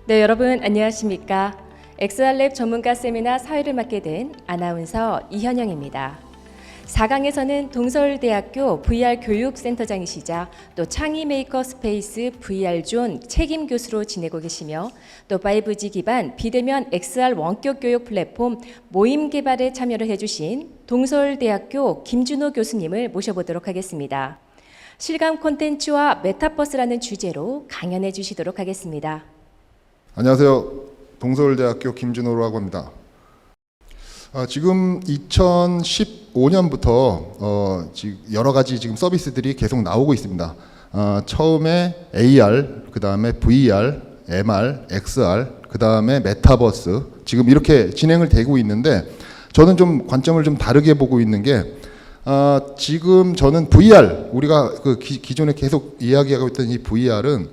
네, 여러분 안녕하십니까? XR랩 전문가 세미나 사회를 맡게 된 아나운서 이현영입니다. 4강에서는 동서울대학교 VR 교육센터장이시자 또 창의 메이커 스페이스 VR존 책임 교수로 지내고 계시며 또 5G 기반 비대면 XR 원격 교육 플랫폼 모임 개발에 참여를 해주신 동서울대학교 김준호 교수님을 모셔보도록 하겠습니다. 실감 콘텐츠와 메타버스라는 주제로 강연해 주시도록 하겠습니다. 안녕하세요. 동서울대학교 김준호라고 합니다. 지금 2015년부터 여러 가지 지금 서비스들이 계속 나오고 있습니다. 처음에 AR, 그 다음에 VR, MR, XR, 그 다음에 메타버스 지금 이렇게 진행을 되고 있는데 저는 좀 관점을 좀 다르게 보고 있는 게 지금 저는 VR 우리가 그 기존에 계속 이야기하고 있던 이 VR은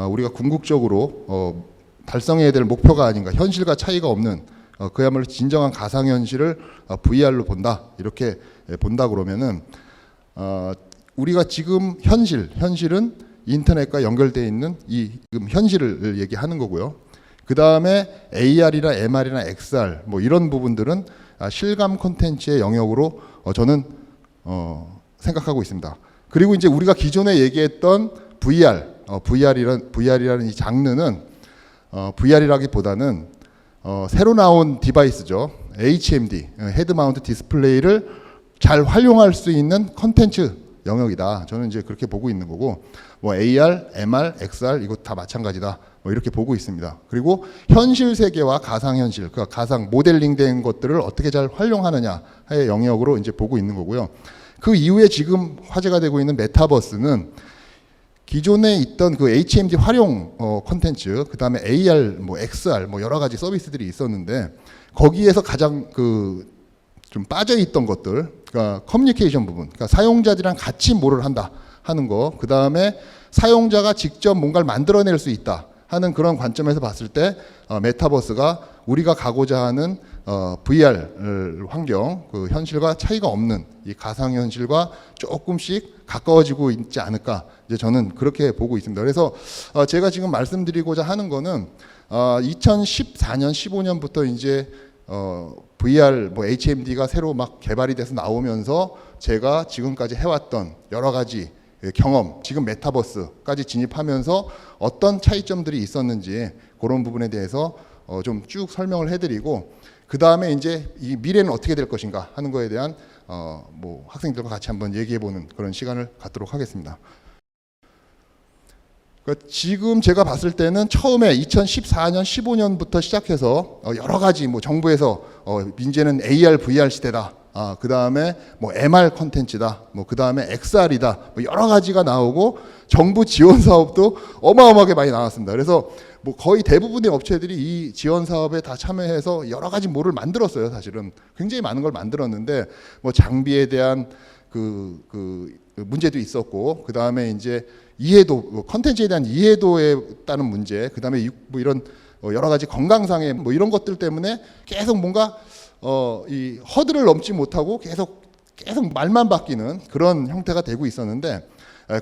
우리가 궁극적으로 달성해야 될 목표가 아닌가, 현실과 차이가 없는 그야말로 진정한 가상현실을 VR로 본다, 이렇게 본다 그러면은 우리가 지금 현실은 인터넷과 연결되어 있는 이 지금 현실을 얘기하는 거고요. 그 다음에 AR이나 MR이나 XR 뭐 이런 부분들은 실감 콘텐츠의 영역으로 저는 생각하고 있습니다. 그리고 이제 우리가 기존에 얘기했던 VR이라는 이 장르는 VR이라기보다는 새로 나온 디바이스죠. HMD, 헤드 마운트 디스플레이를 잘 활용할 수 있는 컨텐츠 영역이다. 저는 이제 그렇게 보고 있는 거고, 뭐 AR, MR, XR 이거 다 마찬가지다. 뭐 이렇게 보고 있습니다. 그리고 현실 세계와 가상현실, 그 가상 모델링된 것들을 어떻게 잘 활용하느냐의 영역으로 이제 보고 있는 거고요. 그 이후에 지금 화제가 되고 있는 메타버스는 기존에 있던 그 HMD 활용 콘텐츠, 그 다음에 AR, 뭐 XR, 뭐 여러 가지 서비스들이 있었는데 거기에서 가장 좀 빠져 있던 것들, 그러니까 커뮤니케이션 부분, 그러니까 사용자들이랑 같이 뭐를 한다 하는 거, 그 다음에 사용자가 직접 뭔가를 만들어낼 수 있다 하는 그런 관점에서 봤을 때 메타버스가 우리가 가고자 하는 VR 환경, 그 현실과 차이가 없는 이 가상현실과 조금씩 가까워지고 있지 않을까, 이제 저는 그렇게 보고 있습니다. 그래서 제가 지금 말씀드리고자 하는 거는 2014년, 15년부터 이제 VR, 뭐 HMD가 새로 막 개발이 돼서 나오면서 제가 지금까지 해왔던 여러 가지 경험, 지금 메타버스까지 진입하면서 어떤 차이점들이 있었는지 그런 부분에 대해서 좀 쭉 설명을 해드리고, 그 다음에 이제 이 미래는 어떻게 될 것인가 하는 거에 대한 뭐 학생들과 같이 한번 얘기해보는 그런 시간을 갖도록 하겠습니다. 그러니까 지금 제가 봤을 때는 처음에 2014년, 15년부터 시작해서 여러 가지 뭐 정부에서 이제는 AR, VR 시대다. 그 다음에 뭐 MR 콘텐츠다. 뭐 그 다음에 XR이다. 뭐 여러 가지가 나오고 정부 지원 사업도 어마어마하게 많이 나왔습니다. 그래서 뭐 거의 대부분의 업체들이 이 지원 사업에 다 참여해서 여러 가지 뭐를 만들었어요. 사실은 굉장히 많은 걸 만들었는데 뭐 장비에 대한 그 문제도 있었고, 그 다음에 이제 이해도, 컨텐츠에 대한 이해도에 따른 문제, 그 다음에 뭐 이런 여러 가지 건강상의 뭐 이런 것들 때문에 계속 뭔가 이 허들을 넘지 못하고 계속 말만 바뀌는 그런 형태가 되고 있었는데,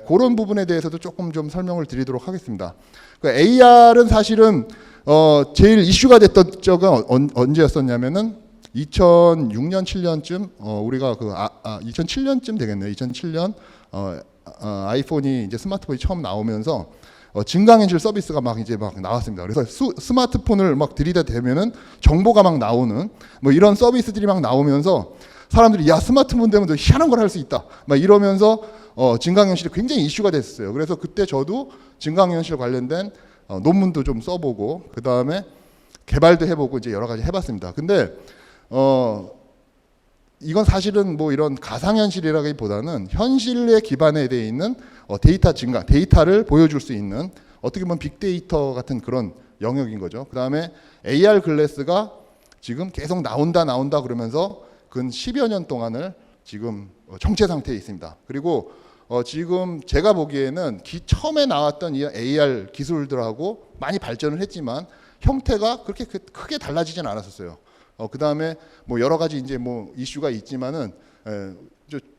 그런 부분에 대해서도 조금 좀 설명을 드리도록 하겠습니다. AR은 사실은 제일 이슈가 됐던 적은 언제였었냐면은 2006년, 7년쯤 우리가 2007년쯤 되겠네요. 2007년 아이폰이 이제 스마트폰이 처음 나오면서 증강현실 서비스가 막 나왔습니다. 그래서 스마트폰을 막 들이다 대면은 정보가 막 나오는 뭐 이런 서비스들이 막 나오면서 사람들이 야, 스마트폰 되면 더 희한한 걸 할 수 있다 막 이러면서 증강현실이 굉장히 이슈가 됐어요. 그래서 그때 저도 증강현실 관련된 논문도 좀 써보고, 그 다음에 개발도 해보고 이제 여러 가지 해봤습니다. 근데 이건 사실은 뭐 이런 가상현실이라기보다는 현실에 기반에 되어 있는 데이터 증강, 데이터를 보여줄 수 있는 어떻게 보면 빅데이터 같은 그런 영역인 거죠. 그 다음에 AR 글래스가 지금 계속 나온다 그러면서 근 10여 년 동안을 지금 정체 상태에 있습니다. 그리고 지금 제가 보기에는 처음에 나왔던 이 AR 기술들하고 많이 발전을 했지만 형태가 그렇게 크게 달라지진 않았었어요. 그 다음에 뭐 여러 가지 이제 뭐 이슈가 있지만은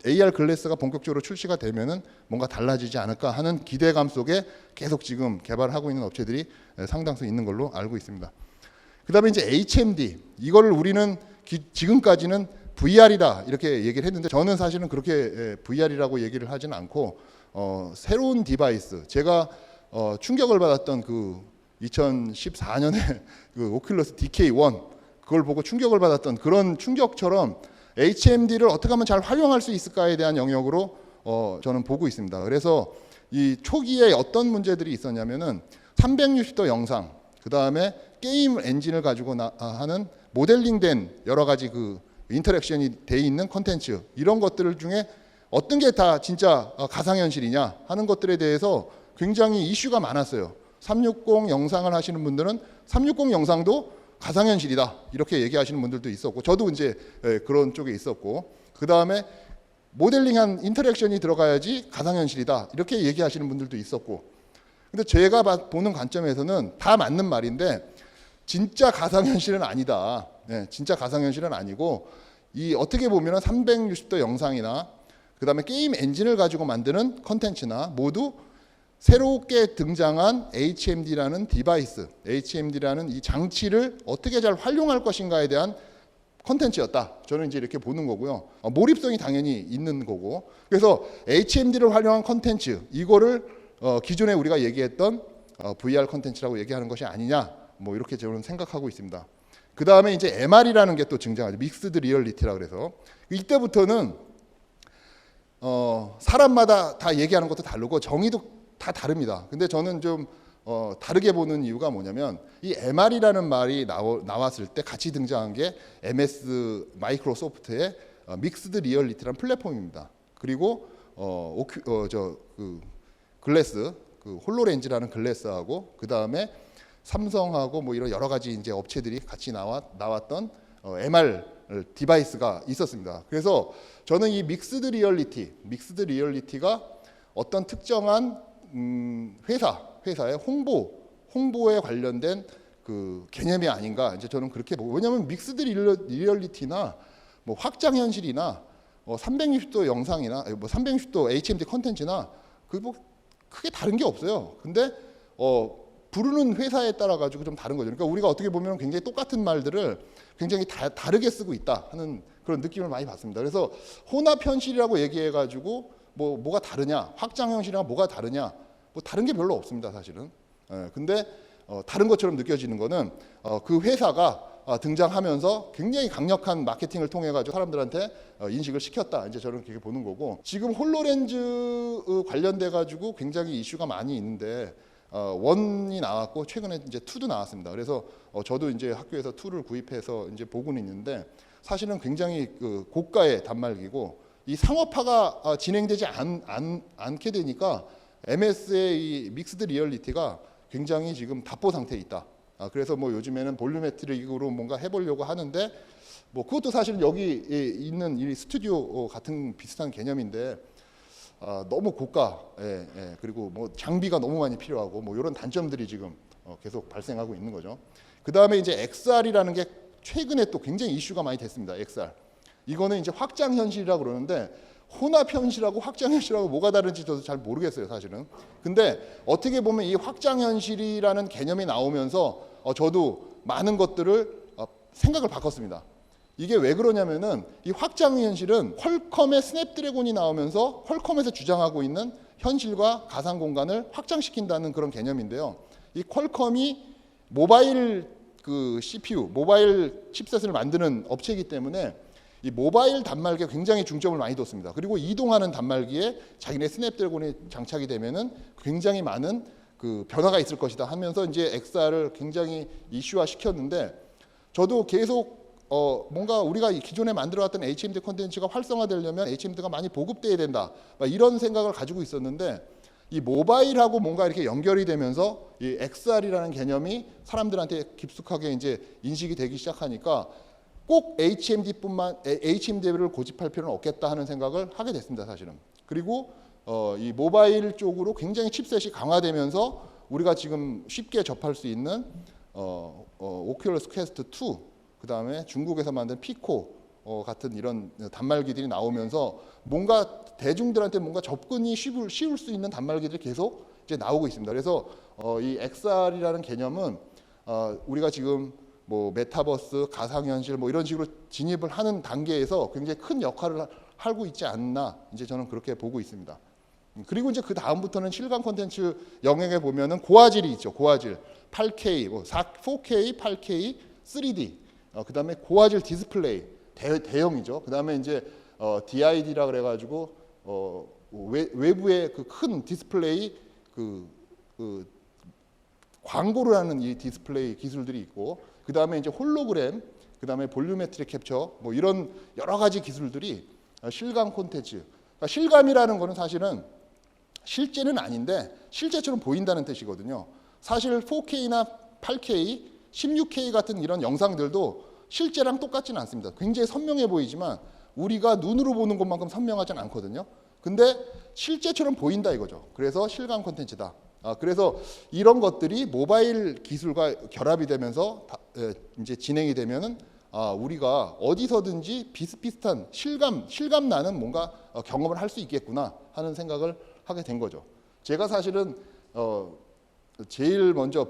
AR 글래스가 본격적으로 출시가 되면은 뭔가 달라지지 않을까 하는 기대감 속에 계속 지금 개발하고 있는 업체들이 상당수 있는 걸로 알고 있습니다. 그다음에 이제 HMD 이거를 우리는 지금까지는 VR이다 이렇게 얘기를 했는데 저는 사실은 그렇게 VR이라고 얘기를 하지는 않고 새로운 디바이스 제가 충격을 받았던 그 2014년에 그 오큘러스 DK1 그걸 보고 충격을 받았던 그런 충격처럼 HMD를 어떻게 하면 잘 활용할 수 있을까에 대한 영역으로 저는 보고 있습니다. 그래서 이 초기에 어떤 문제들이 있었냐면은 360도 영상, 그 다음에 게임 엔진을 가지고 하는 모델링된 여러 가지 그 인터랙션이 돼 있는 컨텐츠 이런 것들 중에 어떤 게 다 진짜 가상현실이냐 하는 것들에 대해서 굉장히 이슈가 많았어요. 360 영상을 하시는 분들은 360 영상도 가상현실이다 이렇게 얘기하시는 분들도 있었고 저도 이제 그런 쪽에 있었고 그 다음에 모델링한 인터랙션이 들어가야지 가상현실이다 이렇게 얘기하시는 분들도 있었고 근데 제가 보는 관점에서는 다 맞는 말인데 진짜 가상현실은 아니다. 진짜 가상현실은 아니고 이 어떻게 보면 360도 영상이나 그 다음에 게임 엔진을 가지고 만드는 컨텐츠나 모두 새롭게 등장한 HMD라는 디바이스, HMD라는 이 장치를 어떻게 잘 활용할 것인가에 대한 컨텐츠였다. 저는 이제 이렇게 보는 거고요. 몰입성이 당연히 있는 거고. 그래서 HMD를 활용한 컨텐츠, 이거를 기존에 우리가 얘기했던 VR 컨텐츠라고 얘기하는 것이 아니냐, 뭐 이렇게 저는 생각하고 있습니다. 그 다음에 이제 MR이라는 게 또 등장하죠. 믹스드 리얼리티라 그래서 이때부터는 사람마다 다 얘기하는 것도 다르고 정의도 다 다릅니다. 근데 저는 좀 다르게 보는 이유가 뭐냐면 이 MR이라는 말이 나왔을 때 같이 등장한 게 MS 마이크로소프트의 믹스드 리얼리티라는 플랫폼입니다. 그리고 글래스 그 홀로렌즈라는 글래스하고 그 다음에 삼성하고 뭐 이런 여러 가지 이제 업체들이 같이 나왔던 MR 디바이스가 있었습니다. 그래서 저는 이 믹스드 리얼리티가 어떤 특정한 회사의 홍보에 관련된 그 개념이 아닌가 이제 저는 그렇게 보고 왜냐하면 믹스드 리얼리티나 뭐 확장 현실이나 360도 영상이나 뭐 360도 HMD 컨텐츠나 그 뭐 크게 다른 게 없어요. 근데 부르는 회사에 따라 가지고 좀 다른 거죠. 그러니까 우리가 어떻게 보면 굉장히 똑같은 말들을 굉장히 다르게 쓰고 있다 하는 그런 느낌을 많이 받습니다. 그래서 혼합 현실이라고 얘기해 가지고 뭐가 다르냐, 확장 현실이랑 뭐가 다르냐, 뭐 다른 게 별로 없습니다, 사실은. 근데 다른 것처럼 느껴지는 거는 그 회사가 등장하면서 굉장히 강력한 마케팅을 통해 가지고 사람들한테 인식을 시켰다. 이제 저는 그렇게 보는 거고 지금 홀로렌즈 관련돼 가지고 굉장히 이슈가 많이 있는데 1이 나왔고 최근에 이제 2도 나왔습니다. 그래서 저도 이제 학교에서 2를 구입해서 이제 보고는 있는데 사실은 굉장히 그 고가의 단말기고 이 상업화가 진행되지 않게 되니까 MS의 이 믹스드 리얼리티가 굉장히 지금 답보 상태에 있다. 그래서 뭐 요즘에는 볼륨메트릭으로 뭔가 해보려고 하는데 뭐 그것도 사실 여기 있는 이 스튜디오 같은 비슷한 개념인데 너무 고가, 그리고 뭐 장비가 너무 많이 필요하고 뭐 이런 단점들이 지금 계속 발생하고 있는 거죠. 그 다음에 이제 XR이라는 게 최근에 또 굉장히 이슈가 많이 됐습니다. XR. 이거는 이제 확장 현실이라고 그러는데 혼합 현실하고 확장 현실하고 뭐가 다른지 저도 잘 모르겠어요, 사실은. 근데 어떻게 보면 이 확장 현실이라는 개념이 나오면서 저도 많은 것들을 생각을 바꿨습니다. 이게 왜 그러냐면은 이 확장 현실은 퀄컴의 스냅드래곤이 나오면서 퀄컴에서 주장하고 있는 현실과 가상 공간을 확장시킨다는 그런 개념인데요. 이 퀄컴이 모바일 그 CPU, 모바일 칩셋을 만드는 업체이기 때문에 이 모바일 단말기에 굉장히 중점을 많이 뒀습니다. 그리고 이동하는 단말기에 자기네 스냅드래곤이 장착이 되면은 굉장히 많은 그 변화가 있을 것이다 하면서 이제 XR을 굉장히 이슈화 시켰는데 저도 계속 뭔가 우리가 기존에 만들어왔던 HMD 콘텐츠가 활성화되려면 HMD가 많이 보급돼야 된다. 이런 생각을 가지고 있었는데 이 모바일하고 뭔가 이렇게 연결이 되면서 이 XR이라는 개념이 사람들한테 깊숙하게 이제 인식이 되기 시작하니까 꼭 HMD를 고집할 필요는 없겠다 하는 생각을 하게 됐습니다, 사실은. 그리고 이 모바일 쪽으로 굉장히 칩셋이 강화되면서 우리가 지금 쉽게 접할 수 있는 오큘러스 퀘스트 2, 그 다음에 중국에서 만든 피코, 같은 이런 단말기들이 나오면서 뭔가 대중들한테 뭔가 접근이 쉬울 수 있는 단말기들이 계속 이제 나오고 있습니다. 그래서 이 XR이라는 개념은 우리가 지금 뭐 메타버스, 가상현실 뭐 이런 식으로 진입을 하는 단계에서 굉장히 큰 역할을 하고 있지 않나 이제 저는 그렇게 보고 있습니다. 그리고 이제 그 다음부터는 실감 콘텐츠 영역에 보면은 고화질이 있죠. 고화질 8K, 뭐 4K, 8K, 3D, 그다음에 고화질 디스플레이 대형이죠. 그다음에 이제 DID라 그래가지고 외부에 그 큰 디스플레이 그 광고를 하는 이 디스플레이 기술들이 있고, 그 다음에 이제 홀로그램, 그 다음에 볼륨메트릭 캡처, 뭐 이런 여러 가지 기술들이 실감 콘텐츠. 그러니까 실감이라는 거는 사실은 실제는 아닌데 실제처럼 보인다는 뜻이거든요. 사실 4K나 8K, 16K 같은 이런 영상들도 실제랑 똑같지는 않습니다. 굉장히 선명해 보이지만 우리가 눈으로 보는 것만큼 선명하지는 않거든요. 근데 실제처럼 보인다 이거죠. 그래서 실감 콘텐츠다. 그래서 이런 것들이 모바일 기술과 결합이 되면서 이제 진행이 되면은 우리가 어디서든지 비슷비슷한 실감 나는 뭔가 경험을 할 수 있겠구나 하는 생각을 하게 된 거죠. 제가 사실은 제일 먼저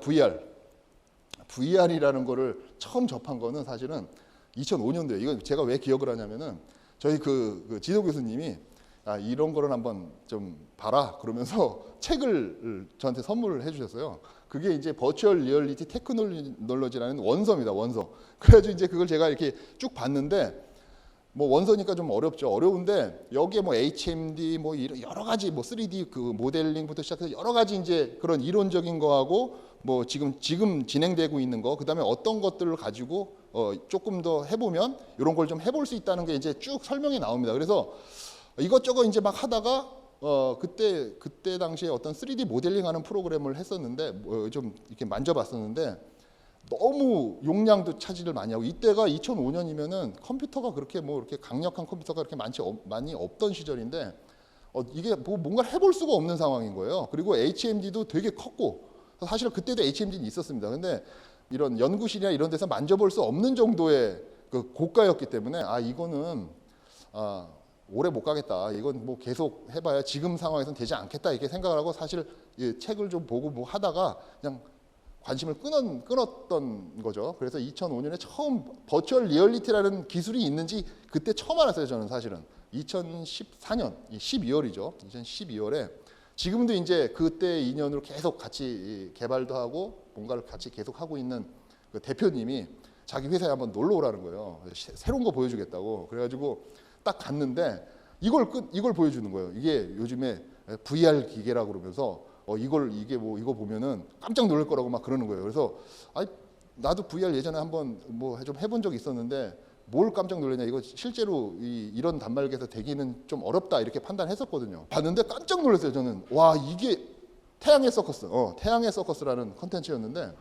VR이라는 거를 처음 접한 거는 사실은 2005년도에 이건 제가 왜 기억을 하냐면은 저희 그 지도 교수님이 이런 거를 한번 좀 봐라 그러면서 책을 저한테 선물을 해주셨어요. 그게 이제 버추얼 리얼리티 테크놀로지라는 원서입니다. 원서. 그래가지고 이제 그걸 제가 이렇게 쭉 봤는데 뭐 원서니까 좀 어렵죠. 어려운데 여기에 뭐 HMD 뭐 여러 가지 뭐 3D 그 모델링부터 시작해서 여러 가지 이제 그런 이론적인 거하고 뭐 지금 진행되고 있는 거, 그다음에 어떤 것들을 가지고 조금 더 해보면 이런 걸 좀 해볼 수 있다는 게 이제 쭉 설명이 나옵니다. 그래서 이것저것 이제 막 하다가 그때 당시에 어떤 3D 모델링하는 프로그램을 했었는데 좀 이렇게 만져봤었는데 너무 용량도 차지를 많이 하고, 이때가 2005년이면은 컴퓨터가 그렇게 뭐 이렇게 강력한 컴퓨터가 그렇게 많이 없던 시절인데 이게 뭐 뭔가를 해볼 수가 없는 상황인 거예요. 그리고 HMD도 되게 컸고, 사실 그때도 HMD는 있었습니다. 근데 이런 연구실이나 이런 데서 만져볼 수 없는 정도의 그 고가였기 때문에 이거는 오래 못 가겠다. 이건 뭐 계속 해봐야 지금 상황에서는 되지 않겠다 이렇게 생각을 하고 사실 책을 좀 보고 뭐 하다가 그냥 관심을 끊었던 거죠. 그래서 2005년에 처음 버추얼 리얼리티라는 기술이 있는지 그때 처음 알았어요. 저는 사실은 2014년 12월이죠. 2012월에 지금도 이제 그때 인연으로 계속 같이 개발도 하고 뭔가를 같이 계속 하고 있는 그 대표님이 자기 회사에 한번 놀러 오라는 거예요. 새로운 거 보여주겠다고. 그래가지고 딱 갔는데 이걸 보여주는 거예요. 이게 요즘에 VR 기계라고 그러면서 이거 보면은 깜짝 놀랄 거라고 막 그러는 거예요. 그래서 나도 VR 예전에 한번 뭐 좀 해본 적이 있었는데 뭘 깜짝 놀랐냐, 이거 실제로 이런 단말기에서 되기는 좀 어렵다 이렇게 판단했었거든요. 봤는데 깜짝 놀랐어요. 저는 와, 이게 태양의 서커스라는 컨텐츠였는데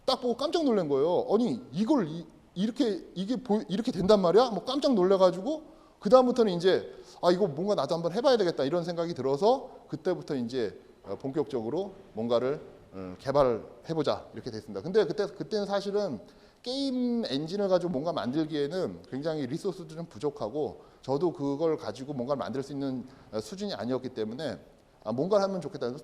딱 보고 깜짝 놀란 거예요. 아니 이걸 이렇게 된단 말이야? 뭐 깜짝 놀래가지고 그 다음부터는 이제 이거 뭔가 나도 한번 해봐야 되겠다 이런 생각이 들어서 그때부터 이제 본격적으로 뭔가를 개발해보자 이렇게 됐습니다. 근데 그때는 사실은 게임 엔진을 가지고 뭔가 만들기에는 굉장히 리소스도 좀 부족하고 저도 그걸 가지고 뭔가를 만들 수 있는 수준이 아니었기 때문에 뭔가를 하면 좋겠다.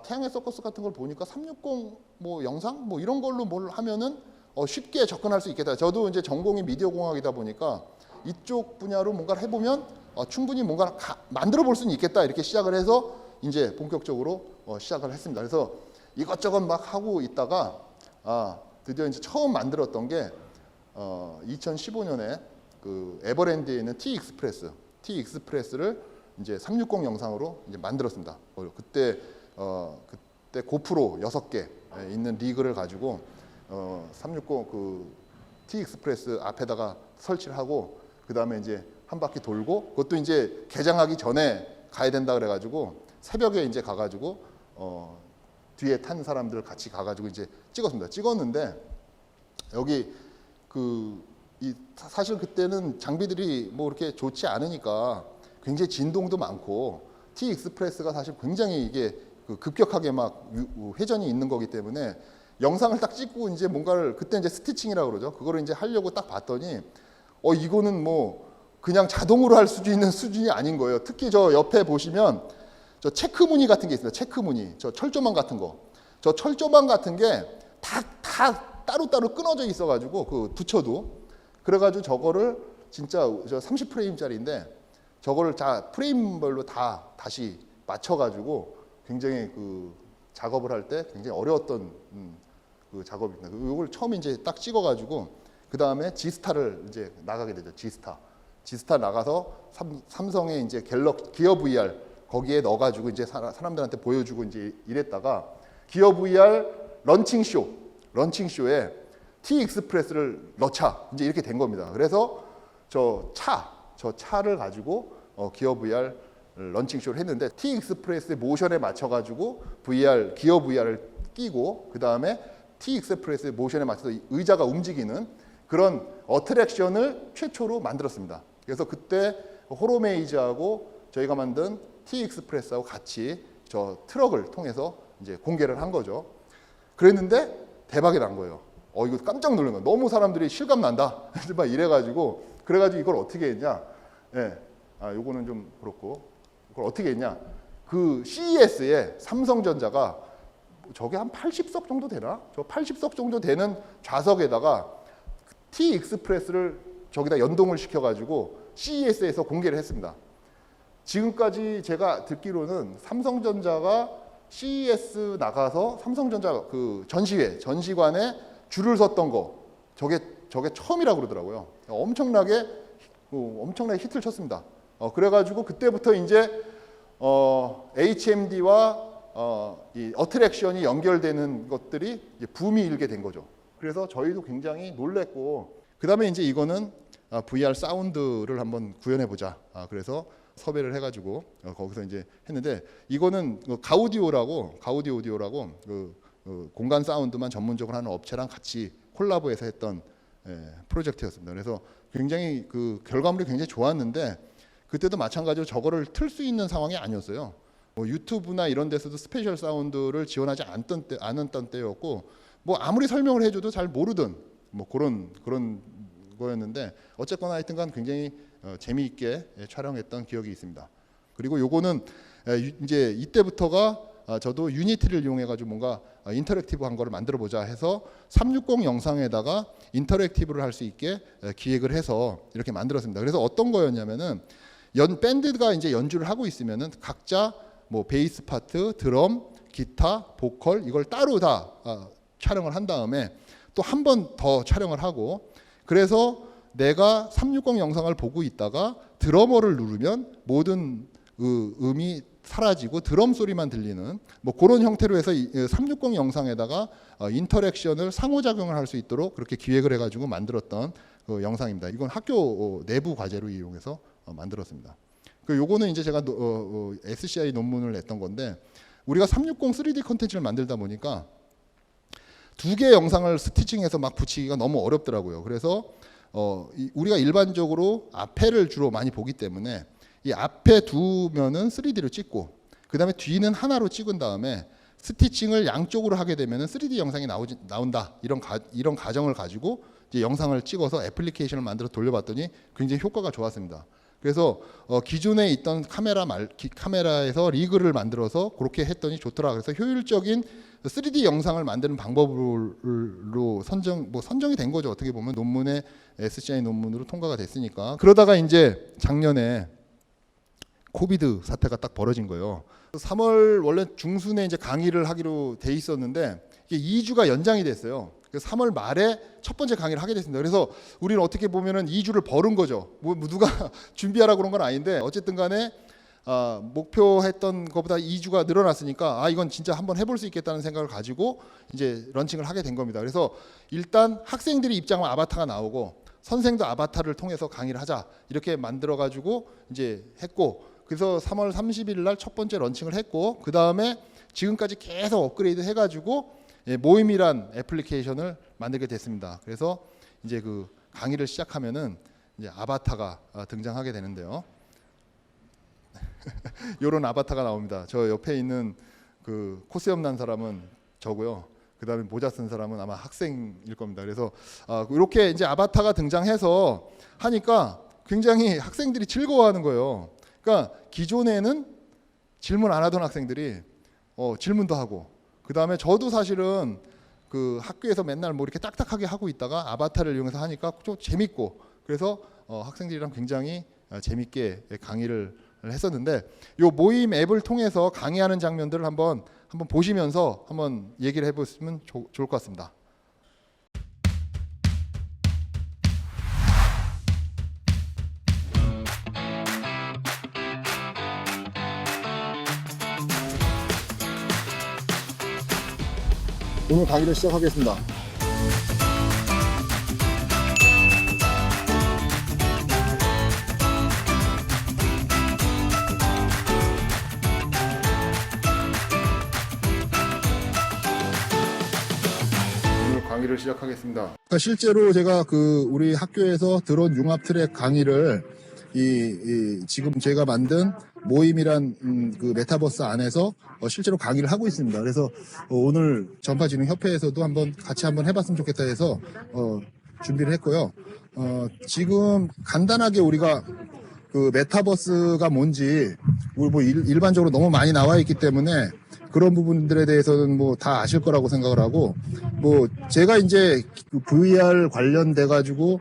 태양의 서커스 같은 걸 보니까 360 뭐 영상 뭐 이런 걸로 뭘 하면은 쉽게 접근할 수 있겠다. 저도 이제 전공이 미디어 공학이다 보니까 이쪽 분야로 뭔가를 해보면 충분히 뭔가를 만들어 볼 수는 있겠다 이렇게 시작을 해서 이제 본격적으로 시작을 했습니다. 그래서 이것저것 막 하고 있다가 드디어 이제 처음 만들었던 게 2015년에 그 에버랜드에 있는 T 익스프레스를 이제 360 영상으로 이제 만들었습니다. 그때 고프로 6개 있는 리그를 가지고 360 그 T 익스프레스 앞에다가 설치를 하고 그 다음에 이제 한 바퀴 돌고, 그것도 이제 개장하기 전에 가야 된다 그래가지고 새벽에 이제 가가지고 뒤에 탄 사람들 같이 가가지고 이제 찍었는데 여기 사실 그때는 장비들이 뭐 이렇게 좋지 않으니까 굉장히 진동도 많고 T 익스프레스가 사실 굉장히 이게 급격하게 막 회전이 있는 거기 때문에 영상을 딱 찍고 이제 뭔가를 그때 이제 스티칭이라고 그러죠. 그거를 이제 하려고 딱 봤더니 이거는 뭐 그냥 자동으로 할 수 있는 수준이 아닌 거예요. 특히 저 옆에 보시면 저 체크 무늬 같은 게 있습니다. 체크 무늬, 저 철조망 같은 거, 저 철조망 같은 게 다 따로따로 끊어져 있어가지고 그 붙여도 그래가지고 저거를 진짜 저 30프레임짜리인데 저거를 다 프레임별로 다시 맞춰가지고 굉장히 그 작업을 할 때 굉장히 어려웠던 그 작업입니다. 이걸 처음 이제 딱 찍어가지고 그 다음에 지스타를 이제 나가게 되죠. 지스타 나가서 삼성의 이제 기어 VR 거기에 넣어가지고 이제 사람들한테 보여주고 이제 이랬다가 기어 VR 런칭쇼에 T 익스프레스를 넣자 이제 이렇게 된 겁니다. 그래서 저 차를 가지고 기어 VR 런칭쇼를 했는데 T 익스프레스의 모션에 맞춰가지고 기어 VR을 끼고 그 다음에 T 익스프레스의 모션에 맞춰서 의자가 움직이는 그런 어트랙션을 최초로 만들었습니다. 그래서 그때 호로메이즈하고 저희가 만든 T 익스프레스하고 같이 저 트럭을 통해서 이제 공개를 한 거죠. 그랬는데 대박이 난 거예요. 이거 깜짝 놀란 거예요. 너무 사람들이 실감 난다. 막 이래가지고 그래가지고 이걸 어떻게 했냐? 예, 요거는 좀 그렇고 그걸 어떻게 했냐? 그 CES에 삼성전자가 저게 한 80석 정도 되나? 저 80석 정도 되는 좌석에다가 T 익스프레스를 저기다 연동을 시켜가지고 CES에서 공개를 했습니다. 지금까지 제가 듣기로는 삼성전자가 CES 나가서 삼성전자 그 전시관에 줄을 섰던 거 저게 처음이라고 그러더라고요. 엄청나게 히트를 쳤습니다. 그래가지고 그때부터 이제 HMD와 이 어트랙션이 연결되는 것들이 이제 붐이 일게 된 거죠. 그래서 저희도 굉장히 놀랬고 그 다음에 이제 이거는 VR 사운드를 한번 구현해 보자. 그래서 섭외를 해가지고 거기서 이제 했는데 이거는 가우디 오디오라고 그 공간 사운드만 전문적으로 하는 업체랑 같이 콜라보해서 했던 프로젝트였습니다. 그래서 굉장히 그 결과물이 굉장히 좋았는데 그때도 마찬가지로 저거를 틀 수 있는 상황이 아니었어요. 뭐 유튜브나 이런 데서도 스페셜 사운드를 지원하지 않았던 때였고 뭐 아무리 설명을 해줘도 잘 모르던 뭐 그런 거였는데 어쨌거나 하여튼간 굉장히 재미있게 촬영했던 기억이 있습니다. 그리고 요거는 이제 이때부터가 저도 유니티를 이용해 가지고 뭔가 인터랙티브한 거를 만들어 보자 해서 360 영상에다가 인터랙티브를 할 수 있게 기획을 해서 이렇게 만들었습니다. 그래서 어떤 거였냐면은 밴드가 이제 연주를 하고 있으면은 각자 뭐 베이스 파트, 드럼, 기타, 보컬 이걸 따로 다 촬영을 한 다음에 또 한 번 더 촬영을 하고 그래서 내가 360 영상을 보고 있다가 드러머를 누르면 모든 음이 사라지고 드럼 소리만 들리는 뭐 그런 형태로 해서 360 영상에다가 인터랙션을 상호작용을 할 수 있도록 그렇게 기획을 해가지고 만들었던 그 영상입니다. 이건 학교 내부 과제로 이용해서 만들었습니다. 요거는 이제 제가 SCI 논문을 냈던 건데 우리가 360 3D 컨텐츠를 만들다 보니까 두 개의 영상을 스티칭해서 막 붙이기가 너무 어렵더라고요. 그래서 우리가 일반적으로 앞에를 주로 많이 보기 때문에 이 앞에 두 면은 3D로 찍고 그 다음에 뒤는 하나로 찍은 다음에 스티칭을 양쪽으로 하게 되면 3D 영상이 나온다 이런 가정을 가지고 이제 영상을 찍어서 애플리케이션을 만들어 돌려봤더니 굉장히 효과가 좋았습니다. 그래서 기존에 있던 카메라에서 리그를 만들어서 그렇게 했더니 좋더라. 그래서 효율적인 3D 영상을 만드는 방법으로 선정이 된 거죠. 어떻게 보면 논문에 SCI 논문으로 통과가 됐으니까. 그러다가 이제 작년에 코비드 사태가 딱 벌어진 거예요. 3월 원래 중순에 이제 강의를 하기로 돼 있었는데 이게 2주가 연장이 됐어요. 그래서 3월 말에 첫 번째 강의를 하게 됐습니다. 그래서 우리는 어떻게 보면은 2주를 벌은 거죠. 뭐 누가 준비하라고 그런 건 아닌데 어쨌든 간에 목표했던 것보다 2주가 늘어났으니까 이건 진짜 한번 해볼 수 있겠다는 생각을 가지고 이제 런칭을 하게 된 겁니다. 그래서 일단 학생들이 입장하면 아바타가 나오고 선생도 아바타를 통해서 강의를 하자 이렇게 만들어 가지고 이제 했고 그래서 3월 30일 날 첫 번째 런칭을 했고 그 다음에 지금까지 계속 업그레이드 해가지고 모임이란 애플리케이션을 만들게 됐습니다. 그래서 이제 그 강의를 시작하면은 이제 아바타가 등장하게 되는데요. 이런 아바타가 나옵니다. 저 옆에 있는 그 코수염 난 사람은 저고요. 그다음에 모자 쓴 사람은 아마 학생일 겁니다. 그래서 이렇게 이제 아바타가 등장해서 하니까 굉장히 학생들이 즐거워하는 거예요. 그러니까 기존에는 질문 안 하던 학생들이 질문도 하고, 그다음에 저도 사실은 그 학교에서 맨날 뭐 이렇게 딱딱하게 하고 있다가 아바타를 이용해서 하니까 좀 재밌고, 그래서 학생들이랑 굉장히 재밌게 강의를 했었는데, 요 모임 앱을 통해서 강의하는 장면들을 한번 보시면서 한번 얘기를 해보시면 좋을 것 같습니다. 오늘 강의를 시작하겠습니다. 강의를 시작하겠습니다. 실제로 제가 우리 학교에서 드론 융합 트랙 강의를 지금 제가 만든 모임이란 그 메타버스 안에서 실제로 강의를 하고 있습니다. 그래서 오늘 전파진흥협회에서도 같이 한번 해봤으면 좋겠다 해서 준비를 했고요. 지금 간단하게 우리가 그 메타버스가 뭔지 뭐 일반적으로 너무 많이 나와 있기 때문에 그런 부분들에 대해서는 뭐 다 아실 거라고 생각을 하고, 뭐 제가 이제 VR 관련돼 가지고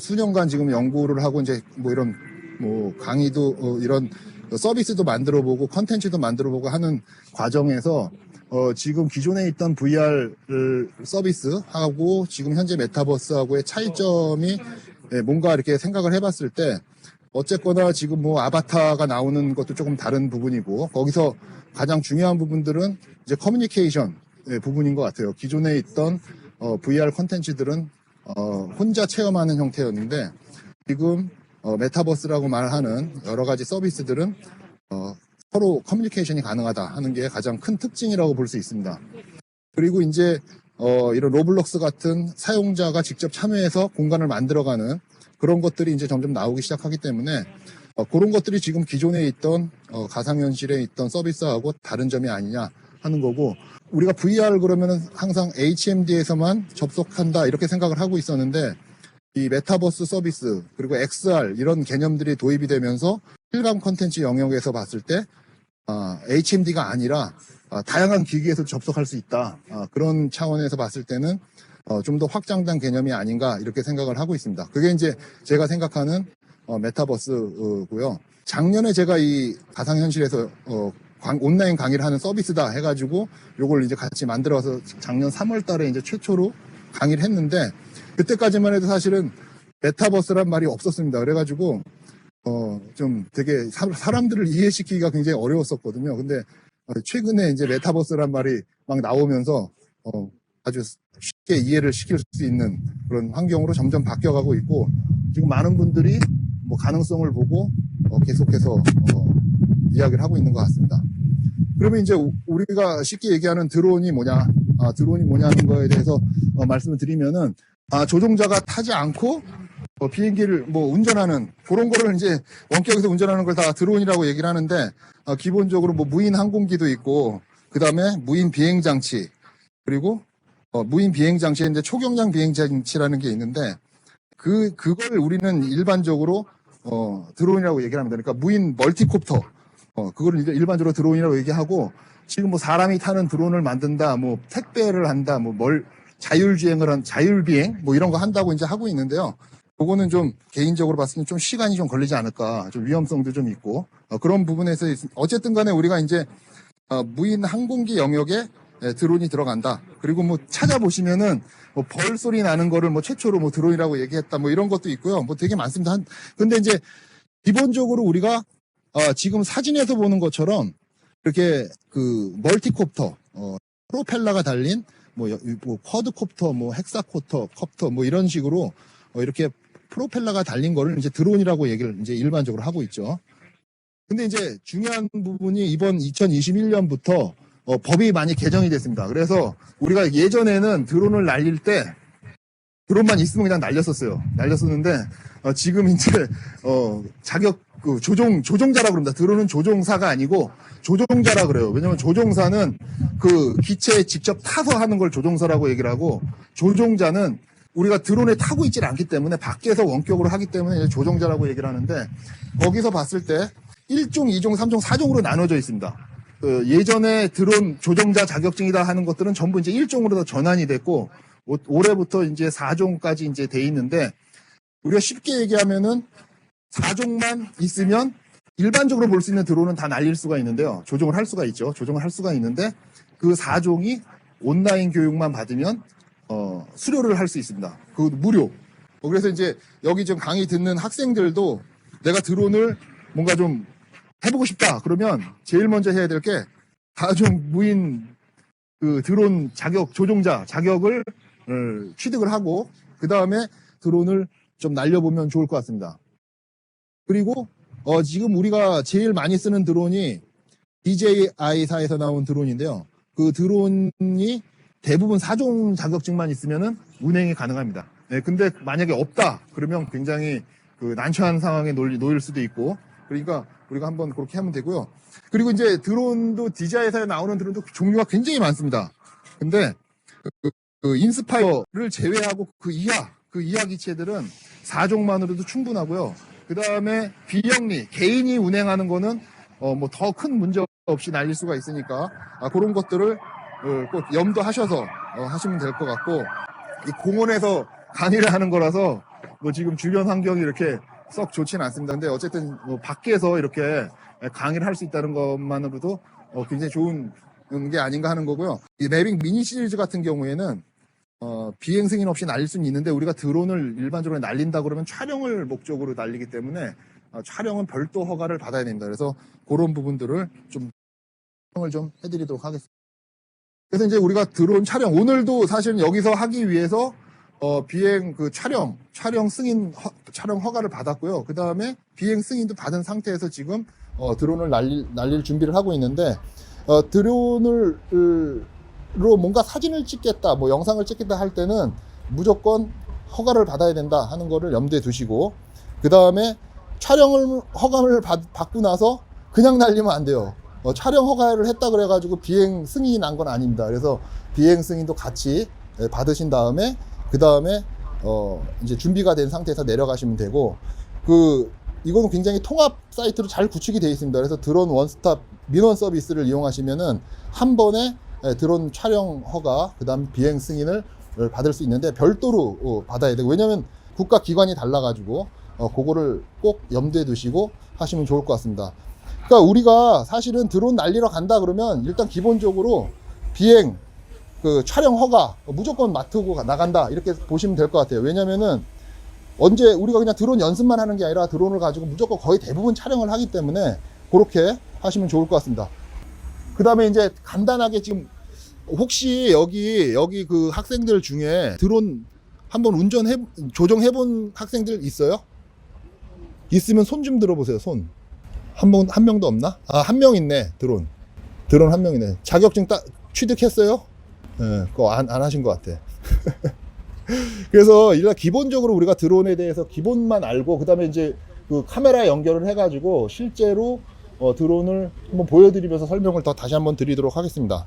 수년간 지금 연구를 하고 이제 뭐 이런 뭐 강의도 이런 서비스도 만들어 보고 컨텐츠도 만들어 보고 하는 과정에서 지금 기존에 있던 VR 서비스하고 지금 현재 메타버스하고의 차이점이 뭔가 이렇게 생각을 해봤을 때, 어쨌거나 지금 뭐 아바타가 나오는 것도 조금 다른 부분이고, 거기서 가장 중요한 부분들은 이제 커뮤니케이션 부분인 것 같아요. 기존에 있던 VR 컨텐츠들은 혼자 체험하는 형태였는데, 지금 메타버스라고 말하는 여러 가지 서비스들은 서로 커뮤니케이션이 가능하다 하는 게 가장 큰 특징이라고 볼 수 있습니다. 그리고 이제 이런 로블록스 같은 사용자가 직접 참여해서 공간을 만들어가는 그런 것들이 이제 점점 나오기 시작하기 때문에 그런 것들이 지금 기존에 있던 가상현실에 있던 서비스하고 다른 점이 아니냐 하는 거고, 우리가 VR 그러면은 항상 HMD에서만 접속한다 이렇게 생각을 하고 있었는데, 이 메타버스 서비스 그리고 XR 이런 개념들이 도입이 되면서 실감 콘텐츠 영역에서 봤을 때 HMD가 아니라 다양한 기기에서 접속할 수 있다, 그런 차원에서 봤을 때는 좀 더 확장된 개념이 아닌가 이렇게 생각을 하고 있습니다. 그게 이제 제가 생각하는 메타버스고요. 작년에 제가 이 가상현실에서 온라인 강의를 하는 서비스다 해가지고 요걸 이제 같이 만들어서 작년 3월 달에 이제 최초로 강의를 했는데, 그때까지만 해도 사실은 메타버스란 말이 없었습니다. 그래가지고 좀 되게 사람들을 이해시키기가 굉장히 어려웠었거든요. 근데 최근에 이제 메타버스란 말이 막 나오면서 아주 쉽게 이해를 시킬 수 있는 그런 환경으로 점점 바뀌어가고 있고, 지금 많은 분들이 뭐 가능성을 보고 계속해서 이야기를 하고 있는 것 같습니다. 그러면 이제 우리가 쉽게 얘기하는 드론이 뭐냐, 드론이 뭐냐는 거에 대해서 말씀을 드리면은, 조종자가 타지 않고 비행기를 뭐 운전하는 그런 거를 이제 원격에서 운전하는 걸 다 드론이라고 얘기를 하는데, 기본적으로 뭐 무인 항공기도 있고, 그 다음에 무인 비행 장치, 그리고 무인 비행 장치에 이제 초경량 비행 장치라는 게 있는데, 그걸 우리는 일반적으로 드론이라고 얘기를 합니다. 그러니까 무인 멀티콥터, 그거를 이제 일반적으로 드론이라고 얘기하고, 지금 뭐 사람이 타는 드론을 만든다, 뭐 택배를 한다, 뭐 자율주행을 한 자율비행 뭐 이런 거 한다고 이제 하고 있는데요. 그거는 좀 개인적으로 봤을 때 좀 시간이 좀 걸리지 않을까, 좀 위험성도 좀 있고, 그런 부분에서 어쨌든 간에 우리가 이제 무인 항공기 영역에 드론이 들어간다. 그리고 뭐 찾아보시면은 뭐 벌 소리 나는 거를 뭐 최초로 뭐 드론이라고 얘기했다, 뭐 이런 것도 있고요. 뭐 되게 많습니다. 근데 이제 기본적으로 우리가 지금 사진에서 보는 것처럼 이렇게 그 멀티콥터, 프로펠러가 달린 뭐 쿼드콥터, 뭐 헥사콥터 뭐 이런 식으로 이렇게 프로펠러가 달린 거를 이제 드론이라고 얘기를 이제 일반적으로 하고 있죠. 근데 이제 중요한 부분이 이번 2021년부터 법이 많이 개정이 됐습니다. 그래서 우리가 예전에는 드론을 날릴 때 드론만 있으면 그냥 날렸었는데 지금 이제 자격 그 조종자라 그럽니다. 드론은 조종사가 아니고 조종자라 그래요. 왜냐면 조종사는 그 기체에 직접 타서 하는 걸 조종사라고 얘기를 하고, 조종자는 우리가 드론에 타고 있질 않기 때문에 밖에서 원격으로 하기 때문에 이제 조종자라고 얘기를 하는데, 거기서 봤을 때 1종, 2종, 3종, 4종으로 나눠져 있습니다. 그 예전에 드론 조종자 자격증이다 하는 것들은 전부 이제 1종으로 전환이 됐고, 올해부터 이제 4종까지 이제 돼 있는데, 우리가 쉽게 얘기하면은 4종만 있으면 일반적으로 볼 수 있는 드론은 다 날릴 수가 있는데요. 조종을 할 수가 있죠. 조종을 할 수가 있는데, 그 4종이 온라인 교육만 받으면 수료를 할 수 있습니다. 그 무료. 그래서 이제 여기 지금 강의 듣는 학생들도 내가 드론을 뭔가 좀 해보고 싶다 그러면 제일 먼저 해야 될 게 4종 무인 그 드론 자격, 조종자 자격을 취득을 하고, 그 다음에 드론을 좀 날려보면 좋을 것 같습니다. 그리고 지금 우리가 제일 많이 쓰는 드론이 DJI사에서 나온 드론인데요. 그 드론이 대부분 4종 자격증만 있으면은 운행이 가능합니다. 네, 근데 만약에 없다 그러면 굉장히 그 난처한 상황에 놓일 수도 있고, 그러니까 우리가 한번 그렇게 하면 되고요. 그리고 이제 드론도 DJI사에 나오는 드론도 종류가 굉장히 많습니다. 근데 그 인스파이어를 제외하고 그 이하 기체들은 4종만으로도 충분하고요. 그 다음에 비영리, 개인이 운행하는 거는 뭐 더 큰 문제 없이 날릴 수가 있으니까 그런 것들을 꼭 염두하셔서 하시면 될 것 같고, 이 공원에서 강의를 하는 거라서 뭐 지금 주변 환경이 이렇게 썩 좋지는 않습니다. 근데 어쨌든 뭐 밖에서 이렇게 강의를 할 수 있다는 것만으로도 굉장히 좋은 게 아닌가 하는 거고요. 이 매빅 미니 시리즈 같은 경우에는 비행 승인 없이 날릴 수는 있는데, 우리가 드론을 일반적으로 날린다 그러면 촬영을 목적으로 날리기 때문에 촬영은 별도 허가를 받아야 됩니다. 그래서 그런 부분들을 좀 설명을 좀 해드리도록 하겠습니다. 그래서 이제 우리가 드론 촬영, 오늘도 사실은 여기서 하기 위해서 비행 그 촬영 승인 촬영 허가를 받았고요. 그 다음에 비행 승인도 받은 상태에서 지금 드론을 날릴 준비를 하고 있는데, 드론으로 뭔가 사진을 찍겠다, 뭐 영상을 찍겠다 할 때는 무조건 허가를 받아야 된다 하는 거를 염두에 두시고, 그 다음에 촬영을 허가를 받고 나서 그냥 날리면 안 돼요. 촬영 허가를 했다 그래가지고 비행 승인이 난 건 아닙니다. 그래서 비행 승인도 같이 받으신 다음에, 그 다음에 이제 준비가 된 상태에서 내려가시면 되고, 이거는 굉장히 통합 사이트로 잘 구축이 되어 있습니다. 그래서 드론 원스톱 민원 서비스를 이용하시면은 한 번에 드론 촬영 허가, 그 다음 비행 승인을 받을 수 있는데 별도로 받아야 되고, 왜냐면 국가 기관이 달라가지고 그거를 꼭 염두에 두시고 하시면 좋을 것 같습니다. 그러니까 우리가 사실은 드론 날리러 간다 그러면 일단 기본적으로 비행 그 촬영 허가 무조건 맡고 나간다 이렇게 보시면 될 것 같아요. 왜냐면은 언제 우리가 그냥 드론 연습만 하는 게 아니라 드론을 가지고 무조건 거의 대부분 촬영을 하기 때문에 그렇게 하시면 좋을 것 같습니다. 그 다음에 이제 간단하게 지금 혹시 여기 그 학생들 중에 드론 한번 조종해본 학생들 있어요? 있으면 손 좀 들어보세요. 손. 한 명도 없나? 한 명 있네. 드론 한 명이네. 자격증 취득했어요? 네, 그거 안 하신 것 같아. 그래서 일단 기본적으로 우리가 드론에 대해서 기본만 알고, 그 다음에 이제 그 카메라 연결을 해가지고 실제로 드론을 한번 보여드리면서 설명을 다시 한번 드리도록 하겠습니다.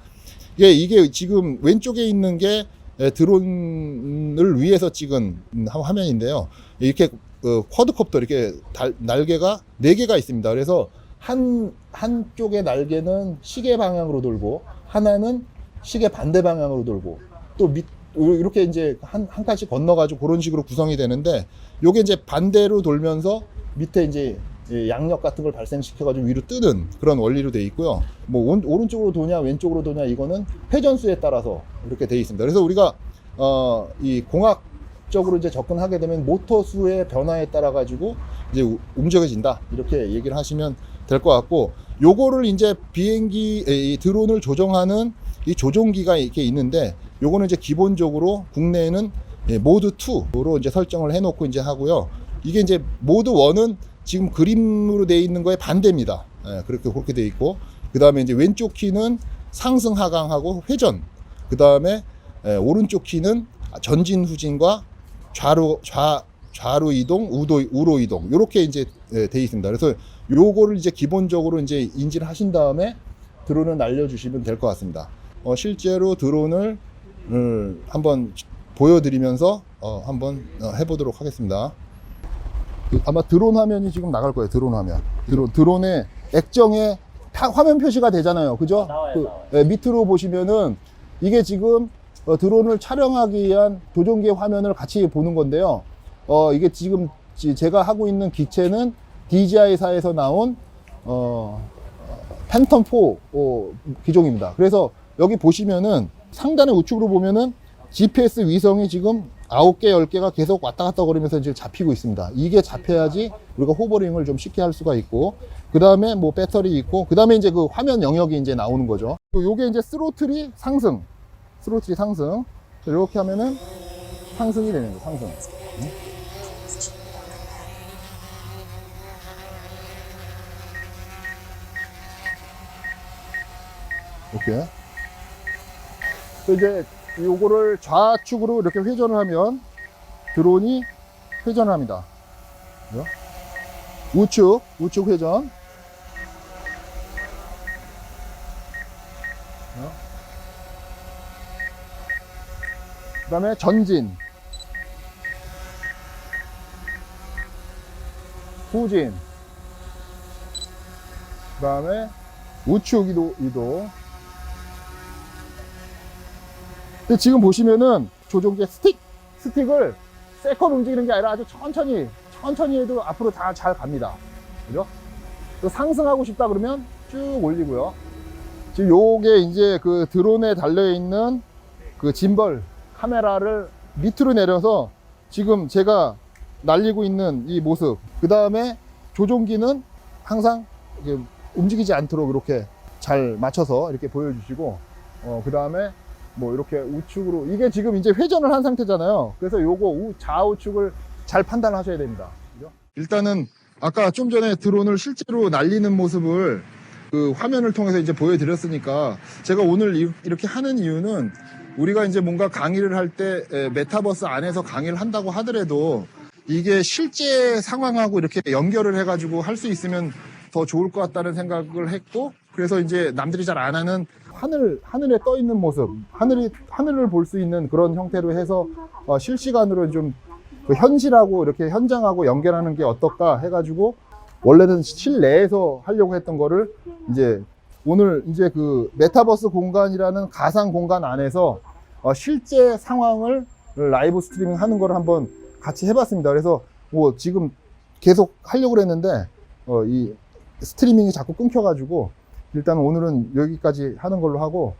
이게 지금 왼쪽에 있는 게 드론을 위해서 찍은 화면인데요. 이렇게 쿼드콥터 이렇게 날개가 4개가 있습니다. 그래서 한쪽의 날개는 시계 방향으로 돌고, 하나는 시계 반대 방향으로 돌고, 또 이렇게 이제 한 칸씩 건너가지고 그런 식으로 구성이 되는데, 요게 이제 반대로 돌면서 밑에 이제 양력 같은 걸 발생시켜가지고 위로 뜨는 그런 원리로 되어 있고요. 뭐 오른쪽으로 도냐 왼쪽으로 도냐 이거는 회전수에 따라서 이렇게 되어 있습니다. 그래서 우리가 이 공학적으로 이제 접근하게 되면 모터 수의 변화에 따라 가지고 이제 움직여진다 이렇게 얘기를 하시면 될 것 같고, 요거를 이제 이 드론을 조정하는 이 조종기가 이렇게 있는데, 요거는 이제 기본적으로 국내에는 모드 2로 이제 설정을 해놓고 이제 하고요. 이게 이제 모드 1은 지금 그림으로 되어 있는 거에 반대입니다. 그렇게 되어 있고, 그 다음에 이제 왼쪽 키는 상승 하강하고 회전, 그 다음에 오른쪽 키는 전진 후진과 좌로 이동, 우로 이동 이렇게 이제 돼 있습니다. 그래서 요거를 이제 기본적으로 이제 인지를 하신 다음에 드론을 날려주시면 될 것 같습니다. 실제로 드론을 한번 보여드리면서 한번 해보도록 하겠습니다. 아마 드론 화면이 지금 나갈 거예요. 드론 화면. 드론의 액정에 다 화면 표시가 되잖아요. 그죠? 밑으로 보시면은 이게 지금 드론을 촬영하기 위한 조종기 화면을 같이 보는 건데요. 이게 지금 제가 하고 있는 기체는 DJI사에서 나온 팬텀4 기종입니다. 그래서 여기 보시면은 상단의 우측으로 보면은 GPS 위성이 지금 9개, 10개가 계속 왔다 갔다 거리면서 지금 잡히고 있습니다. 이게 잡혀야지 우리가 호버링을 좀 쉽게 할 수가 있고, 그 다음에 뭐 배터리 있고, 그 다음에 이제 그 화면 영역이 이제 나오는 거죠. 요게 이제 스로틀이 상승. 이렇게 하면은 상승이 되는 거예요, 상승. 이렇게. 이제 요거를 좌측으로 이렇게 회전을 하면 드론이 회전을 합니다. 우측 회전. 그 다음에 전진, 후진, 그 다음에 우측 이동. 근데 지금 보시면은 조종기의 스틱을 세컨 움직이는 게 아니라 아주 천천히 해도 앞으로 다 잘 갑니다. 그죠? 또 상승하고 싶다 그러면 쭉 올리고요. 지금 요게 이제 그 드론에 달려있는 그 짐벌 카메라를 밑으로 내려서 지금 제가 날리고 있는 이 모습. 그 다음에 조종기는 항상 이렇게 움직이지 않도록 이렇게 잘 맞춰서 이렇게 보여주시고, 그 다음에 뭐 이렇게 우측으로, 이게 지금 이제 회전을 한 상태잖아요. 그래서 요거 좌우측을 잘 판단하셔야 됩니다. 그죠? 일단은 아까 좀 전에 드론을 실제로 날리는 모습을 그 화면을 통해서 이제 보여드렸으니까, 제가 오늘 이렇게 하는 이유는 우리가 이제 뭔가 강의를 할 때 메타버스 안에서 강의를 한다고 하더라도 이게 실제 상황하고 이렇게 연결을 해가지고 할 수 있으면 더 좋을 것 같다는 생각을 했고, 그래서 이제 남들이 잘 안 하는 하늘에 떠 있는 모습, 하늘을 볼 수 있는 그런 형태로 해서 실시간으로 좀 그 현실하고 이렇게 현장하고 연결하는 게 어떨까 해가지고, 원래는 실내에서 하려고 했던 거를 이제 오늘 이제 그 메타버스 공간이라는 가상 공간 안에서 실제 상황을 라이브 스트리밍 하는 거를 한번 같이 해봤습니다. 그래서 뭐 지금 계속 하려고 했는데 이 스트리밍이 자꾸 끊겨가지고, 일단 오늘은 여기까지 하는 걸로 하고,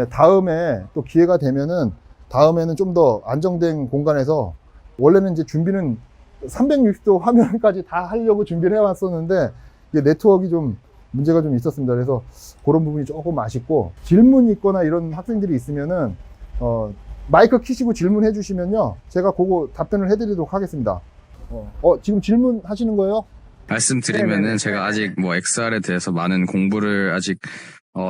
다음에 또 기회가 되면은 다음에는 좀 더 안정된 공간에서, 원래는 이제 준비는 360도 화면까지 다 하려고 준비를 해왔었는데 이게 네트워크가 좀 문제가 좀 있었습니다. 그래서 그런 부분이 조금 아쉽고, 질문 있거나 이런 학생들이 있으면은 마이크 키시고 질문해 주시면요, 제가 그거 답변을 해드리도록 하겠습니다. 지금 질문 하시는 거예요? 말씀드리면은 네네네. 제가 아직 뭐 XR에 대해서 많은 공부를 아직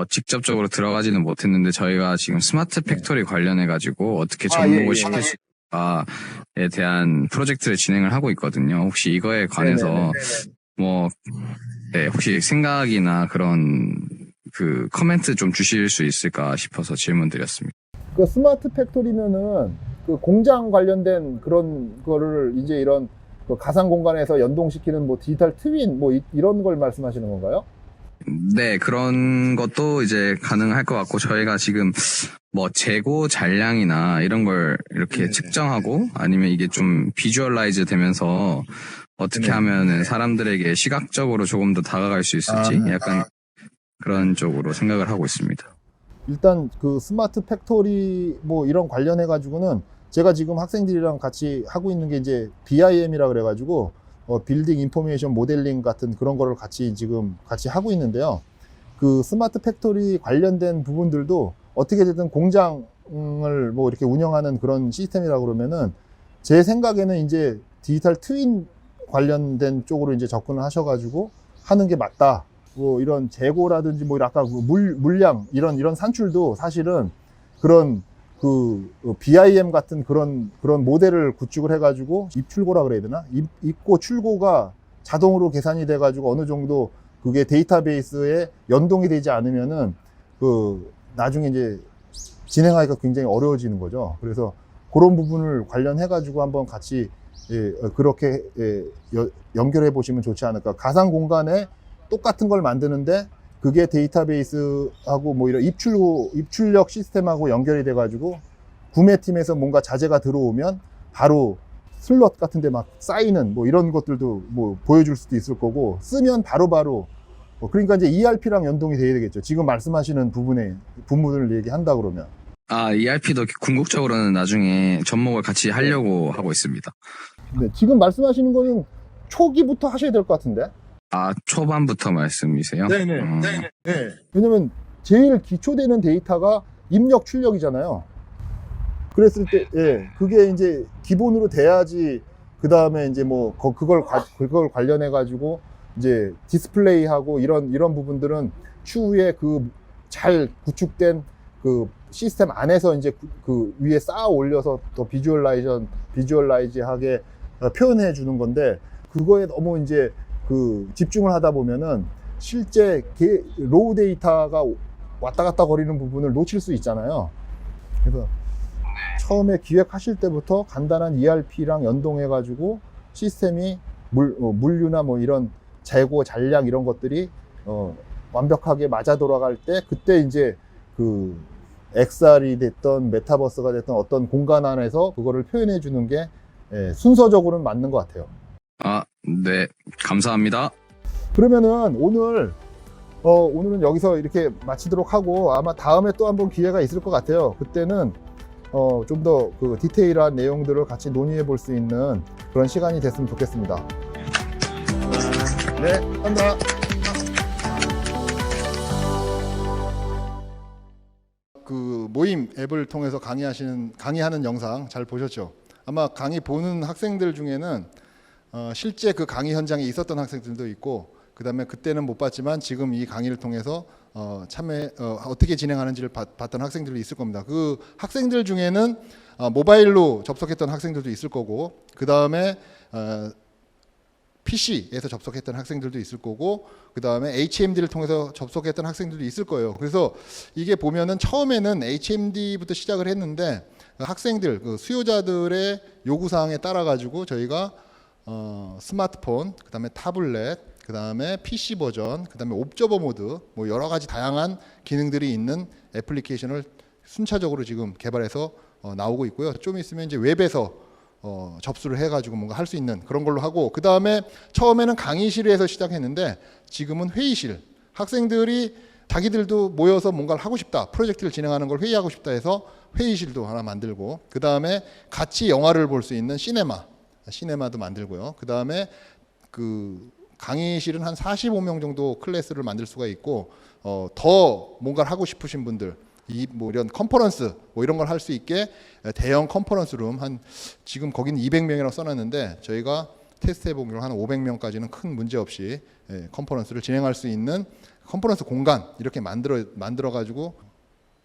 직접적으로 들어가지는 못했는데, 저희가 지금 스마트 팩토리 관련해가지고 어떻게 접목을 시킬 수 있을까에 대한 프로젝트를 진행을 하고 있거든요. 혹시 이거에 관해서 뭐 혹시 생각이나 그런 그 코멘트 좀 주실 수 있을까 싶어서 질문 드렸습니다. 그 스마트 팩토리면은 그 공장 관련된 그런 거를 이제 이런 그 가상 공간에서 연동시키는 뭐 디지털 트윈 뭐 이런 걸 말씀하시는 건가요? 네, 그런 것도 이제 가능할 것 같고, 저희가 지금 뭐 재고 잔량이나 이런 걸 이렇게 측정하고, 아니면 이게 좀 비주얼라이즈 되면서 어떻게 하면은 사람들에게 시각적으로 조금 더 다가갈 수 있을지 약간 그런 쪽으로 생각을 하고 있습니다. 일단 그 스마트 팩토리 뭐 이런 관련해 가지고는 제가 지금 학생들이랑 같이 하고 있는 게 이제 BIM이라 그래 가지고 빌딩 인포메이션 모델링 같은 그런 거를 지금 같이 하고 있는데요. 그 스마트 팩토리 관련된 부분들도 어떻게 되든 공장을 뭐 이렇게 운영하는 그런 시스템이라고 그러면은, 제 생각에는 이제 디지털 트윈 관련된 쪽으로 이제 접근을 하셔가지고 하는 게 맞다. 뭐 이런 재고라든지 뭐 아까 그 물량 이런 산출도 사실은 그런 BIM 같은 그런 모델을 구축을 해가지고 입출고라 그래야 되나? 입고 출고가 자동으로 계산이 돼가지고 어느 정도 그게 데이터베이스에 연동이 되지 않으면은 나중에 이제 진행하기가 굉장히 어려워지는 거죠. 그래서 그런 부분을 관련해가지고 한번 같이 그렇게 연결해 보시면 좋지 않을까. 가상 공간에 똑같은 걸 만드는데 그게 데이터베이스하고 뭐 이런 입출력 시스템하고 연결이 돼가지고 구매팀에서 뭔가 자재가 들어오면 바로 슬롯 같은데 막 쌓이는 뭐 이런 것들도 뭐 보여줄 수도 있을 거고, 쓰면 바로바로 그러니까 이제 ERP랑 연동이 돼야 되겠죠. 지금 말씀하시는 부분을 얘기한다 그러면. ERP도 궁극적으로는 나중에 접목을 같이 하려고 하고 있습니다. 네, 지금 말씀하시는 거는 초기부터 하셔야 될 것 같은데. 초반부터 말씀이세요? 네네. 왜냐면 제일 기초되는 데이터가 입력 출력이잖아요. 그랬을 때, 그게 이제 기본으로 돼야지, 그 다음에 이제 뭐, 그걸 관련해 가지고, 이제 디스플레이하고 이런 부분들은 추후에 잘 구축된 시스템 안에서 이제 그 위에 쌓아 올려서 더 비주얼라이즈하게 표현해 주는 건데, 그거에 너무 이제 집중을 하다 보면은 실제 로우 데이터가 왔다 갔다 거리는 부분을 놓칠 수 있잖아요. 그래서 처음에 기획하실 때부터 간단한 ERP랑 연동해 가지고 시스템이 물류나 뭐 이런 재고 잔량 이런 것들이 완벽하게 맞아 돌아갈 때, 그때 이제 XR이 됐던 메타버스가 됐던 어떤 공간 안에서 그거를 표현해 주는 게 순서적으로는 맞는 것 같아요. 네, 감사합니다. 그러면은 오늘은 여기서 이렇게 마치도록 하고, 아마 다음에 또 한번 기회가 있을 것 같아요. 그때는 좀 더 디테일한 내용들을 같이 논의해 볼 수 있는 그런 시간이 됐으면 좋겠습니다. 네, 감사합니다. 모임 앱을 통해서 강의하는 영상 잘 보셨죠? 아마 강의 보는 학생들 중에는 실제 그 강의 현장에 있었던 학생들도 있고, 그 다음에 그때는 못 봤지만 지금 이 강의를 통해서 어떻게 진행하는지를 봤던 학생들도 있을 겁니다. 그 학생들 중에는 모바일로 접속했던 학생들도 있을 거고, 그 다음에 PC에서 접속했던 학생들도 있을 거고, 그 다음에 HMD를 통해서 접속했던 학생들도 있을 거예요. 그래서 이게 보면은 처음에는 HMD부터 시작을 했는데, 학생들, 수요자들의 요구사항에 따라 가지고 저희가 스마트폰, 그 다음에 타블렛, 그 다음에 PC 버전, 그 다음에 옵저버 모드, 뭐 여러 가지 다양한 기능들이 있는 애플리케이션을 순차적으로 지금 개발해서 나오고 있고요. 좀 있으면 이제 웹에서 접수를 해가지고 뭔가 할 수 있는 그런 걸로 하고, 그 다음에 처음에는 강의실에서 시작했는데 지금은 회의실, 학생들이 자기들도 모여서 뭔가를 하고 싶다, 프로젝트를 진행하는 걸 회의하고 싶다 해서 회의실도 하나 만들고, 그 다음에 같이 영화를 볼 수 있는 시네마도 만들고요. 그 다음에 강의실은 한 45명 정도 클래스를 만들 수가 있고, 더 뭔가를 하고 싶으신 분들, 뭐 이런 컨퍼런스 뭐 이런 걸 할 수 있게 대형 컨퍼런스 룸, 지금 거기는 200명이라고 써놨는데 저희가 테스트 해보기로 한 500명까지는 큰 문제 없이 컨퍼런스를 진행할 수 있는 컨퍼런스 공간 이렇게 만들어 가지고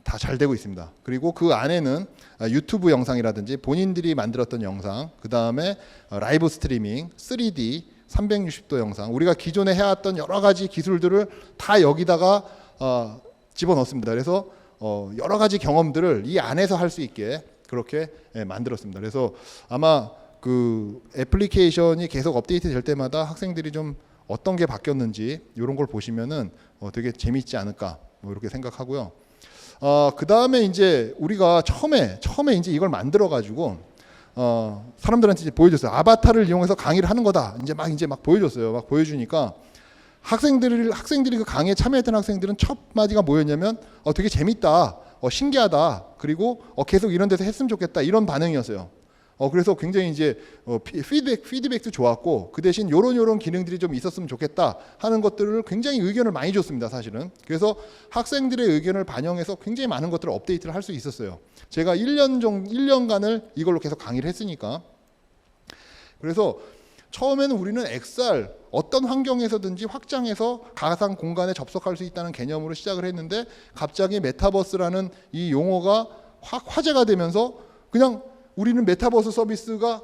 다 잘 되고 있습니다. 그리고 그 안에는 유튜브 영상이라든지 본인들이 만들었던 영상, 그 다음에 라이브 스트리밍, 3D 360도 영상, 우리가 기존에 해왔던 여러 가지 기술들을 다 여기다가 집어넣습니다. 그래서 여러 가지 경험들을 이 안에서 할 수 있게 그렇게 만들었습니다. 그래서 아마 애플리케이션이 계속 업데이트 될 때마다 학생들이 좀 어떤 게 바뀌었는지 이런 걸 보시면은 되게 재밌지 않을까 뭐 이렇게 생각하고요. 그 다음에 이제 우리가 처음에 이제 이걸 만들어 가지고 사람들한테 이제 보여줬어요. 아바타를 이용해서 강의를 하는 거다. 이제 막 보여줬어요. 막 보여주니까 학생들이 그 강의에 참여했던 학생들은 첫 마디가 뭐였냐면 되게 재밌다, 신기하다, 그리고 계속 이런 데서 했으면 좋겠다, 이런 반응이었어요. 그래서 굉장히 이제 피드백도 좋았고, 그 대신 요런 기능들이 좀 있었으면 좋겠다 하는 것들을 굉장히 의견을 많이 줬습니다, 사실은. 그래서 학생들의 의견을 반영해서 굉장히 많은 것들을 업데이트를 할 수 있었어요. 제가 1년간을 이걸로 계속 강의를 했으니까. 그래서 처음에는 우리는 XR 어떤 환경에서든지 확장해서 가상 공간에 접속할 수 있다는 개념으로 시작을 했는데, 갑자기 메타버스라는 이 용어가 화제가 되면서 그냥 우리는 메타버스 서비스가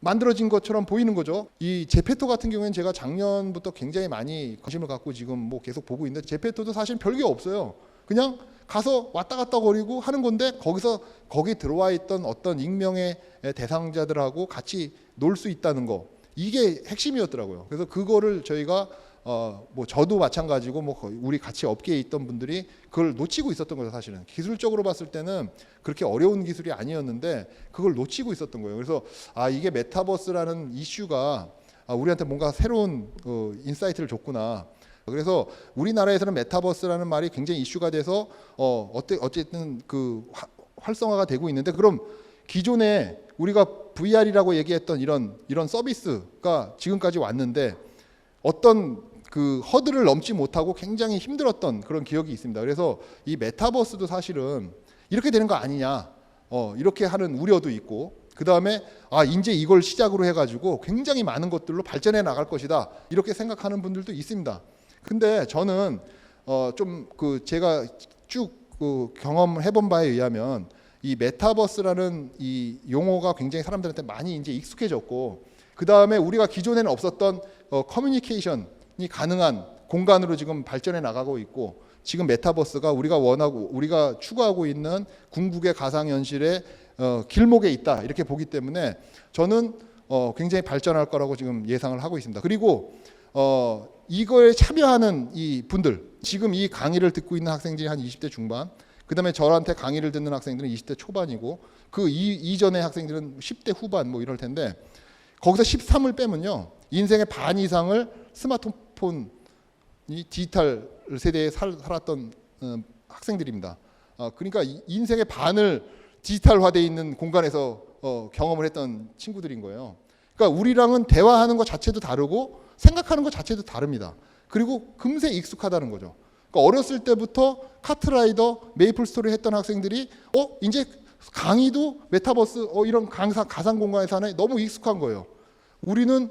만들어진 것처럼 보이는 거죠. 이 제페토 같은 경우에는 제가 작년부터 굉장히 많이 관심을 갖고 지금 뭐 계속 보고 있는데, 제페토도 사실 별게 없어요. 그냥 가서 왔다 갔다 거리고 하는 건데, 거기 들어와 있던 어떤 익명의 대상자들하고 같이 놀 수 있다는 거, 이게 핵심이었더라고요. 그래서 그거를 저희가 뭐 저도 마찬가지고 뭐 우리 같이 업계에 있던 분들이 그걸 놓치고 있었던 거죠. 사실은 기술적으로 봤을 때는 그렇게 어려운 기술이 아니었는데 그걸 놓치고 있었던 거예요. 그래서 이게 메타버스라는 이슈가 우리한테 뭔가 새로운 인사이트를 줬구나. 그래서 우리나라에서는 메타버스라는 말이 굉장히 이슈가 돼서 어쨌든 그 활성화가 되고 있는데, 그럼 기존에 우리가 VR이라고 얘기했던 이런 서비스가 지금까지 왔는데 어떤 그 허들을 넘지 못하고 굉장히 힘들었던 그런 기억이 있습니다. 그래서 이 메타버스도 사실은 이렇게 되는 거 아니냐, 이렇게 하는 우려도 있고, 그 다음에 이제 이걸 시작으로 해가지고 굉장히 많은 것들로 발전해 나갈 것이다, 이렇게 생각하는 분들도 있습니다. 근데 저는 좀 그 제가 쭉 경험해본 바에 의하면 이 메타버스라는 이 용어가 굉장히 사람들한테 많이 이제 익숙해졌고, 그 다음에 우리가 기존에는 없었던 커뮤니케이션이 가능한 공간으로 지금 발전해 나가고 있고, 지금 메타버스가 우리가 추구하고 있는 궁극의 가상현실의 길목에 있다, 이렇게 보기 때문에 저는 굉장히 발전할 거라고 지금 예상을 하고 있습니다. 그리고 이거에 참여하는 이 분들, 지금 이 강의를 듣고 있는 학생들이 한 20대 중반, 그 다음에 저한테 강의를 듣는 학생들은 20대 초반이고, 그 이전의 학생들은 10대 후반 뭐 이럴 텐데, 거기서 13을 빼면요, 인생의 반 이상을 스마트폰, 이 디지털 세대에 살았던 학생들입니다. 그러니까 인생의 반을 디지털화되어 있는 공간에서 경험을 했던 친구들인 거예요. 그러니까 우리랑은 대화하는 것 자체도 다르고 생각하는 것 자체도 다릅니다. 그리고 금세 익숙하다는 거죠. 그러니까 어렸을 때부터 카트라이더, 메이플 스토리 했던 학생들이 이제 강의도 메타버스 이런 가상 공간에서 하네, 너무 익숙한 거예요. 우리는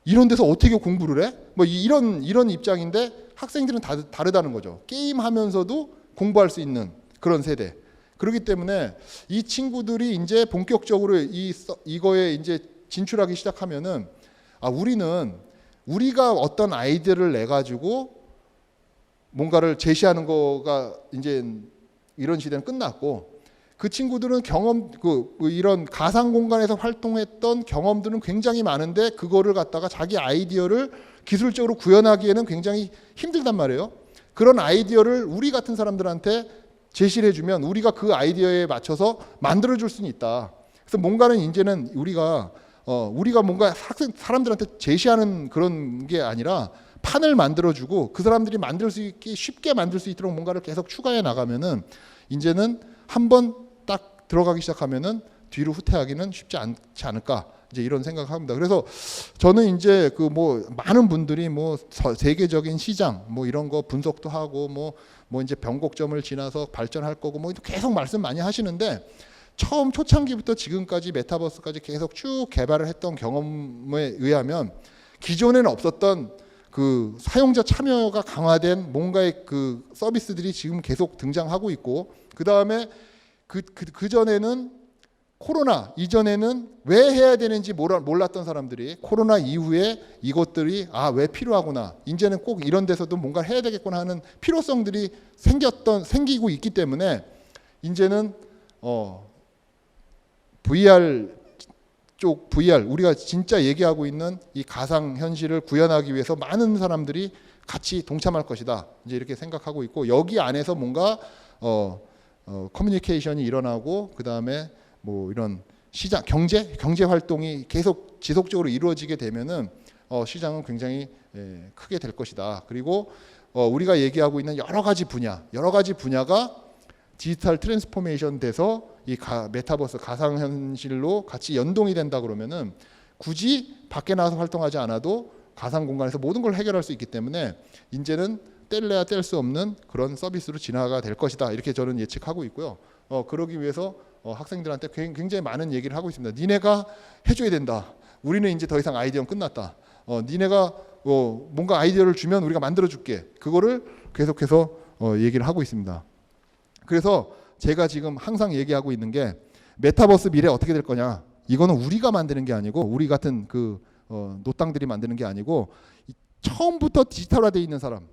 이런 데서 어떻게 공부를 해? 뭐 이런 입장인데, 학생들은 다르다는 거죠. 게임하면서도 공부할 수 있는 그런 세대. 그렇기 때문에 이 친구들이 이제 본격적으로 이거에 이제 진출하기 시작하면은, 우리가 어떤 아이디어를 내 가지고 뭔가를 제시하는 거가 이제 이런 시대는 끝났고, 그 친구들은 이런 가상 공간에서 활동했던 경험들은 굉장히 많은데, 그거를 갖다가 자기 아이디어를 기술적으로 구현하기에는 굉장히 힘들단 말이에요. 그런 아이디어를 우리 같은 사람들한테 제시를 해주면 우리가 그 아이디어에 맞춰서 만들어줄 수는 있다. 그래서 뭔가는 이제는 우리가 뭔가 사람들한테 제시하는 그런 게 아니라 판을 만들어주고 그 사람들이 쉽게 만들 수 있도록 뭔가를 계속 추가해 나가면은, 이제는 한번 딱 들어가기 시작하면은 뒤로 후퇴하기는 쉽지 않지 않을까, 이제 이런 생각을 합니다. 그래서 저는 이제 많은 분들이 세계적인 시장 이런 거 분석도 하고 이제 변곡점을 지나서 발전할 거고 계속 말씀 많이 하시는데, 처음 초창기부터 지금까지 메타버스까지 계속 쭉 개발을 했던 경험에 의하면 기존에는 없었던 그 사용자 참여가 강화된 뭔가의 그 서비스들이 지금 계속 등장하고 있고, 그 다음에 그 전에는 코로나 이전에는 왜 해야 되는지 몰랐던 사람들이 코로나 이후에 이것들이 왜 필요하구나, 이제는 꼭 이런 데서도 뭔가 해야 되겠구나 하는 필요성들이 생기고 있기 때문에, 이제는 VR 우리가 진짜 얘기하고 있는 이 가상 현실을 구현하기 위해서 많은 사람들이 같이 동참할 것이다, 이제 이렇게 생각하고 있고, 여기 안에서 뭔가 커뮤니케이션이 일어나고, 그 다음에 이런 시장 경제 활동이 계속 지속적으로 이루어지게 되면은 시장은 굉장히 크게 될 것이다. 그리고 우리가 얘기하고 있는 여러 가지 분야가 디지털 트랜스포메이션 돼서 이 메타버스 가상현실로 같이 연동이 된다 그러면은 굳이 밖에 나가서 활동하지 않아도 가상 공간에서 모든 걸 해결할 수 있기 때문에, 이제는 뗄래야 뗄 수 없는 그런 서비스로 진화가 될 것이다, 이렇게 저는 예측하고 있고요. 그러기 위해서 학생들한테 굉장히 많은 얘기를 하고 있습니다. 니네가 해줘야 된다. 우리는 이제 더 이상 아이디어는 끝났다. 니네가 뭔가 아이디어를 주면 우리가 만들어줄게. 그거를 계속해서 얘기를 하고 있습니다. 그래서 제가 지금 항상 얘기하고 있는 게 메타버스 미래 어떻게 될 거냐. 이거는 우리가 만드는 게 아니고 우리 같은 노땅들이 만드는 게 아니고 처음부터 디지털화되어 있는 사람.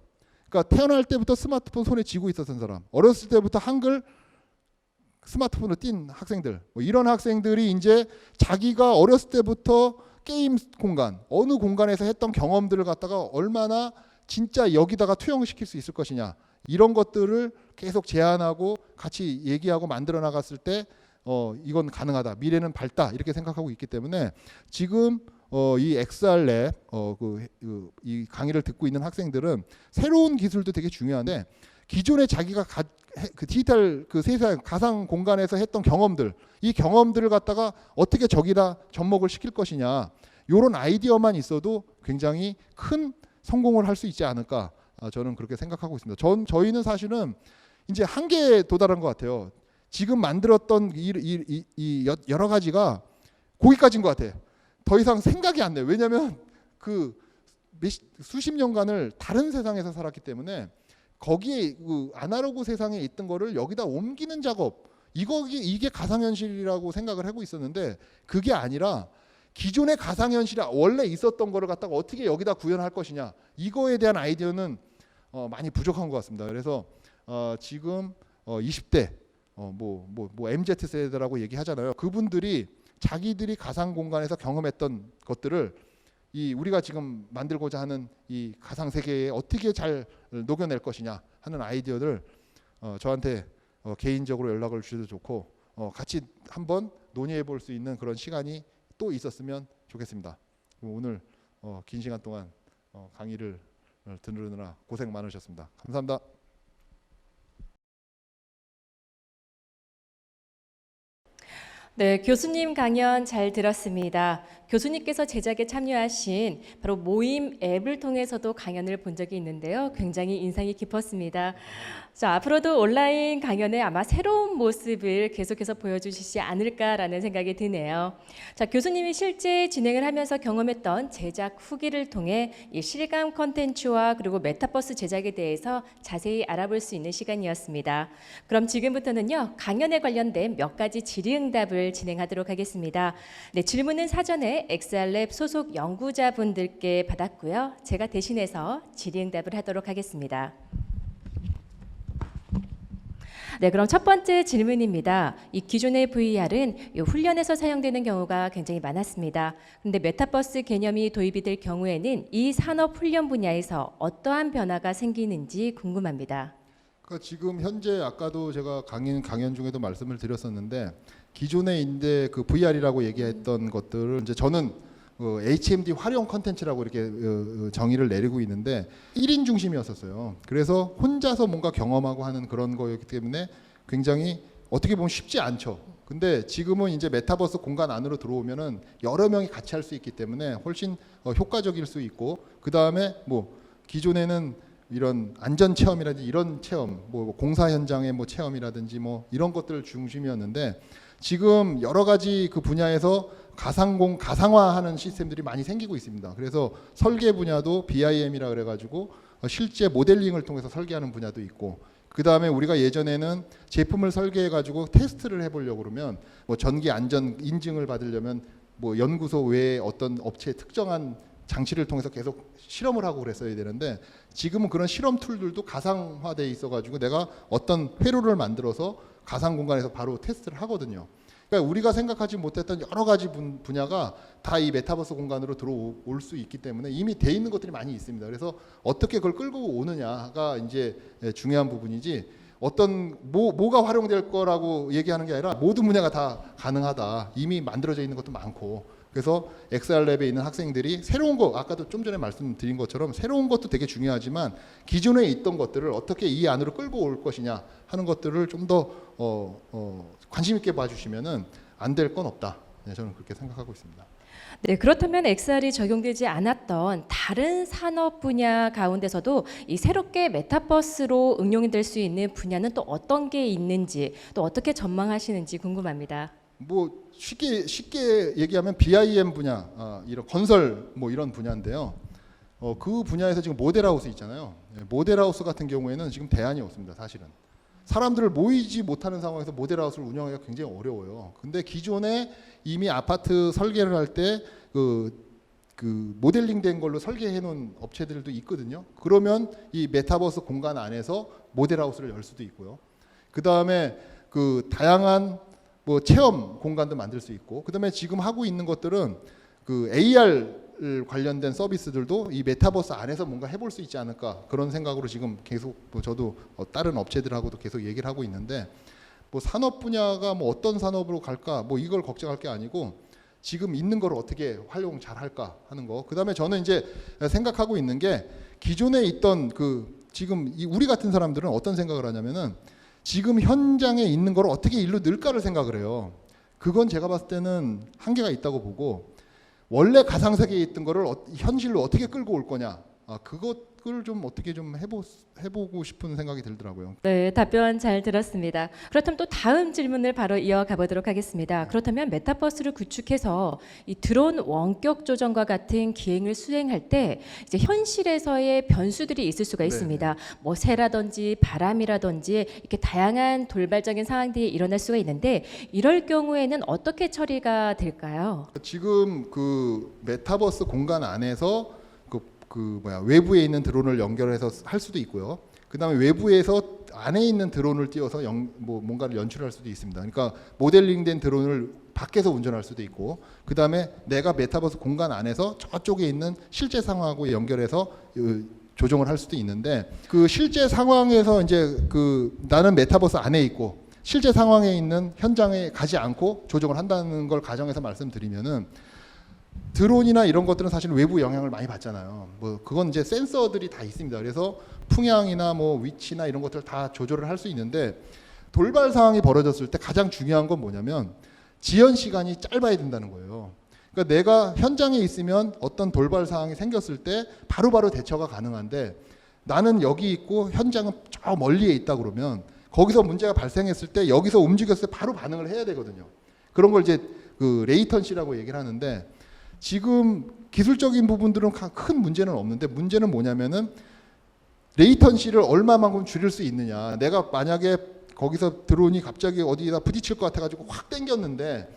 그러니까 태어날 때부터 스마트폰 손에 쥐고 있었던 사람. 어렸을 때부터 한글 스마트폰으로 띈 학생들. 뭐 이런 학생들이 이제 자기가 어렸을 때부터 게임 공간, 어느 공간에서 했던 경험들을 갖다가 얼마나 진짜 여기다가 투영시킬 수 있을 것이냐. 이런 것들을 계속 제안하고 같이 얘기하고 만들어 나갔을 때 이건 가능하다. 미래는 밝다. 이렇게 생각하고 있기 때문에 지금 이 XR랩 이 강의를 듣고 있는 학생들은 새로운 기술도 되게 중요한데 기존에 자기가 그 디지털 그 세상 가상 공간에서 했던 경험들, 이 경험들을 갖다가 어떻게 저기다 접목을 시킬 것이냐. 이런 아이디어만 있어도 굉장히 큰 성공을 할 수 있지 않을까. 저는 그렇게 생각하고 있습니다. 저희는 사실은 이제 한계에 도달한 것 같아요. 지금 만들었던 이 여러 가지가 거기까지인 것 같아. 더 이상 생각이 안 나요. 왜냐하면 수십 년간을 다른 세상에서 살았기 때문에 거기에 아날로그 세상에 있던 거를 여기다 옮기는 작업, 이게 가상현실이라고 생각을 하고 있었는데 그게 아니라 기존의 가상현실이 원래 있었던 거를 갖다가 어떻게 여기다 구현할 것이냐, 이거에 대한 아이디어는 많이 부족한 것 같습니다. 그래서 지금 20대 MZ세대라고 얘기하잖아요. 그분들이 자기들이 가상 공간에서 경험했던 것들을 우리가 지금 만들고자 하는 이 가상 세계에 어떻게 잘 녹여낼 것이냐 하는 아이디어를 저한테 개인적으로 연락을 주셔도 좋고 같이 한번 논의해 볼 수 있는 그런 시간이 또 있었으면 좋겠습니다. 오늘 긴 시간 동안 강의를 들으느라 고생 많으셨습니다. 감사합니다. 네, 교수님 강연 잘 들었습니다. 교수님께서 제작에 참여하신 바로 모임 앱을 통해서도 강연을 본 적이 있는데요. 굉장히 인상이 깊었습니다. 자, 앞으로도 온라인 강연에 아마 새로운 모습을 계속해서 보여주시지 않을까라는 생각이 드네요. 자, 교수님이 실제 진행을 하면서 경험했던 제작 후기를 통해 이 실감 콘텐츠와 그리고 메타버스 제작에 대해서 자세히 알아볼 수 있는 시간이었습니다. 그럼 지금부터는요, 강연에 관련된 몇 가지 질의응답을 진행하도록 하겠습니다. 네, 질문은 사전에 XR랩 소속 연구자분들께 받았고요. 제가 대신해서 질의응답을 하도록 하겠습니다. 네, 그럼 첫 번째 질문입니다. 이 기존의 VR은 훈련에서 사용되는 경우가 굉장히 많았습니다. 그런데 메타버스 개념이 도입이 될 경우에는 이 산업 훈련 분야에서 어떠한 변화가 생기는지 궁금합니다. 그러니까 지금 현재 아까도 제가 강연 중에도 말씀을 드렸었는데 기존에 이제 그 VR이라고 얘기했던 것들을 이제 저는 HMD 활용 컨텐츠라고 이렇게 정의를 내리고 있는데 1인 중심이었었어요. 그래서 혼자서 뭔가 경험하고 하는 그런 거였기 때문에 굉장히 어떻게 보면 쉽지 않죠. 근데 지금은 이제 메타버스 공간 안으로 들어오면은 여러 명이 같이 할 수 있기 때문에 훨씬 효과적일 수 있고, 그 다음에 뭐 기존에는 이런 안전 체험이라든지 이런 체험, 뭐 공사 현장의 뭐 체험이라든지 뭐 이런 것들 중심이었는데 지금 여러 가지 그 분야에서 가상화하는 시스템들이 많이 생기고 있습니다. 그래서 설계 분야도 BIM이라 그래가지고 실제 모델링을 통해서 설계하는 분야도 있고, 그 다음에 우리가 예전에는 제품을 설계해가지고 테스트를 해보려고 그러면 뭐 전기 안전 인증을 받으려면 뭐 연구소 외에 어떤 업체의 특정한 장치를 통해서 계속 실험을 하고 그랬어야 되는데 지금은 그런 실험 툴들도 가상화되어 있어가지고 내가 어떤 회로를 만들어서 가상 공간에서 바로 테스트를 하거든요. 그러니까 우리가 생각하지 못했던 여러 가지 분야가 다 이 메타버스 공간으로 들어올 수 있기 때문에 이미 돼 있는 것들이 많이 있습니다. 그래서 어떻게 그걸 끌고 오느냐가 이제 중요한 부분이지 어떤 뭐가 활용될 거라고 얘기하는 게 아니라 모든 분야가 다 가능하다. 이미 만들어져 있는 것도 많고. 그래서 XR랩에 있는 학생들이 새로운 거, 아까도 좀 전에 말씀드린 것처럼 새로운 것도 되게 중요하지만 기존에 있던 것들을 어떻게 이 안으로 끌고 올 것이냐 하는 것들을 좀 더 관심 있게 봐주시면은 안 될 건 없다. 네, 저는 그렇게 생각하고 있습니다. 네, 그렇다면 XR이 적용되지 않았던 다른 산업 분야 가운데서도 이 새롭게 메타버스로 응용이 될 수 있는 분야는 또 어떤 게 있는지, 또 어떻게 전망하시는지 궁금합니다. 뭐 쉽게 얘기하면 BIM 분야, 이런 건설 뭐 이런 분야인데요. 그 분야에서 지금 모델하우스 있잖아요. 모델하우스 같은 경우에는 지금 대안이 없습니다, 사실은. 사람들을 모이지 못하는 상황에서 모델하우스를 운영하기가 굉장히 어려워요. 근데 기존에 이미 아파트 설계를 할 때 그 모델링 된 걸로 설계해 놓은 업체들도 있거든요. 그러면 이 메타버스 공간 안에서 모델하우스를 열 수도 있고요. 그 다음에 그 다양한 뭐 체험 공간도 만들 수 있고, 그 다음에 지금 하고 있는 것들은 그 AR 관련된 서비스들도 이 메타버스 안에서 뭔가 해볼 수 있지 않을까, 그런 생각으로 지금 계속 뭐 저도 다른 업체들하고도 계속 얘기를 하고 있는데, 뭐 산업 분야가 뭐 어떤 산업으로 갈까 뭐 이걸 걱정할 게 아니고 지금 있는 걸 어떻게 활용 잘 할까 하는 거. 그다음에 저는 이제 생각하고 있는 게, 기존에 있던 그 지금 우리 같은 사람들은 어떤 생각을 하냐면은 지금 현장에 있는 걸 어떻게 일로 넣을까를 생각을 해요. 그건 제가 봤을 때는 한계가 있다고 보고, 원래 가상세계에 있던 거를 현실로 어떻게 끌고 올 거냐, 그것을 좀 어떻게 좀 해보고 싶은 생각이 들더라고요. 네, 답변 잘 들었습니다. 그렇다면 또 다음 질문을 바로 이어가 보도록 하겠습니다. 그렇다면 메타버스를 구축해서 이 드론 원격 조정과 같은 기행을 수행할 때 이제 현실에서의 변수들이 있을 수가 있습니다. 뭐 새라든지 바람이라든지 이렇게 다양한 돌발적인 상황들이 일어날 수가 있는데, 이럴 경우에는 어떻게 처리가 될까요? 지금 그 메타버스 공간 안에서 외부에 있는 드론을 연결해서 할 수도 있고요. 그다음에 외부에서 안에 있는 드론을 띄워서 뭔가를 연출할 수도 있습니다. 그러니까 모델링된 드론을 밖에서 운전할 수도 있고, 그다음에 내가 메타버스 공간 안에서 저쪽에 있는 실제 상황하고 연결해서 조정을 할 수도 있는데, 그 실제 상황에서 이제 그 나는 메타버스 안에 있고 실제 상황에 있는 현장에 가지 않고 조정을 한다는 걸 가정해서 말씀드리면은, 드론이나 이런 것들은 사실 외부 영향을 많이 받잖아요. 뭐 그건 이제 센서들이 다 있습니다. 그래서 풍향이나 뭐 위치나 이런 것들 다 조절을 할 수 있는데, 돌발 상황이 벌어졌을 때 가장 중요한 건 뭐냐면 지연 시간이 짧아야 된다는 거예요. 그러니까 내가 현장에 있으면 어떤 돌발 상황이 생겼을 때 바로바로 대처가 가능한데, 나는 여기 있고 현장은 저 멀리에 있다 그러면 거기서 문제가 발생했을 때 여기서 움직였을 때 바로 반응을 해야 되거든요. 그런 걸 이제 그 레이턴시라고 얘기를 하는데, 지금 기술적인 부분들은 큰 문제는 없는데, 문제는 뭐냐면은 레이턴시를 얼마만큼 줄일 수 있느냐. 내가 만약에 거기서 드론이 갑자기 어디다 부딪힐 것 같아가지고 확 당겼는데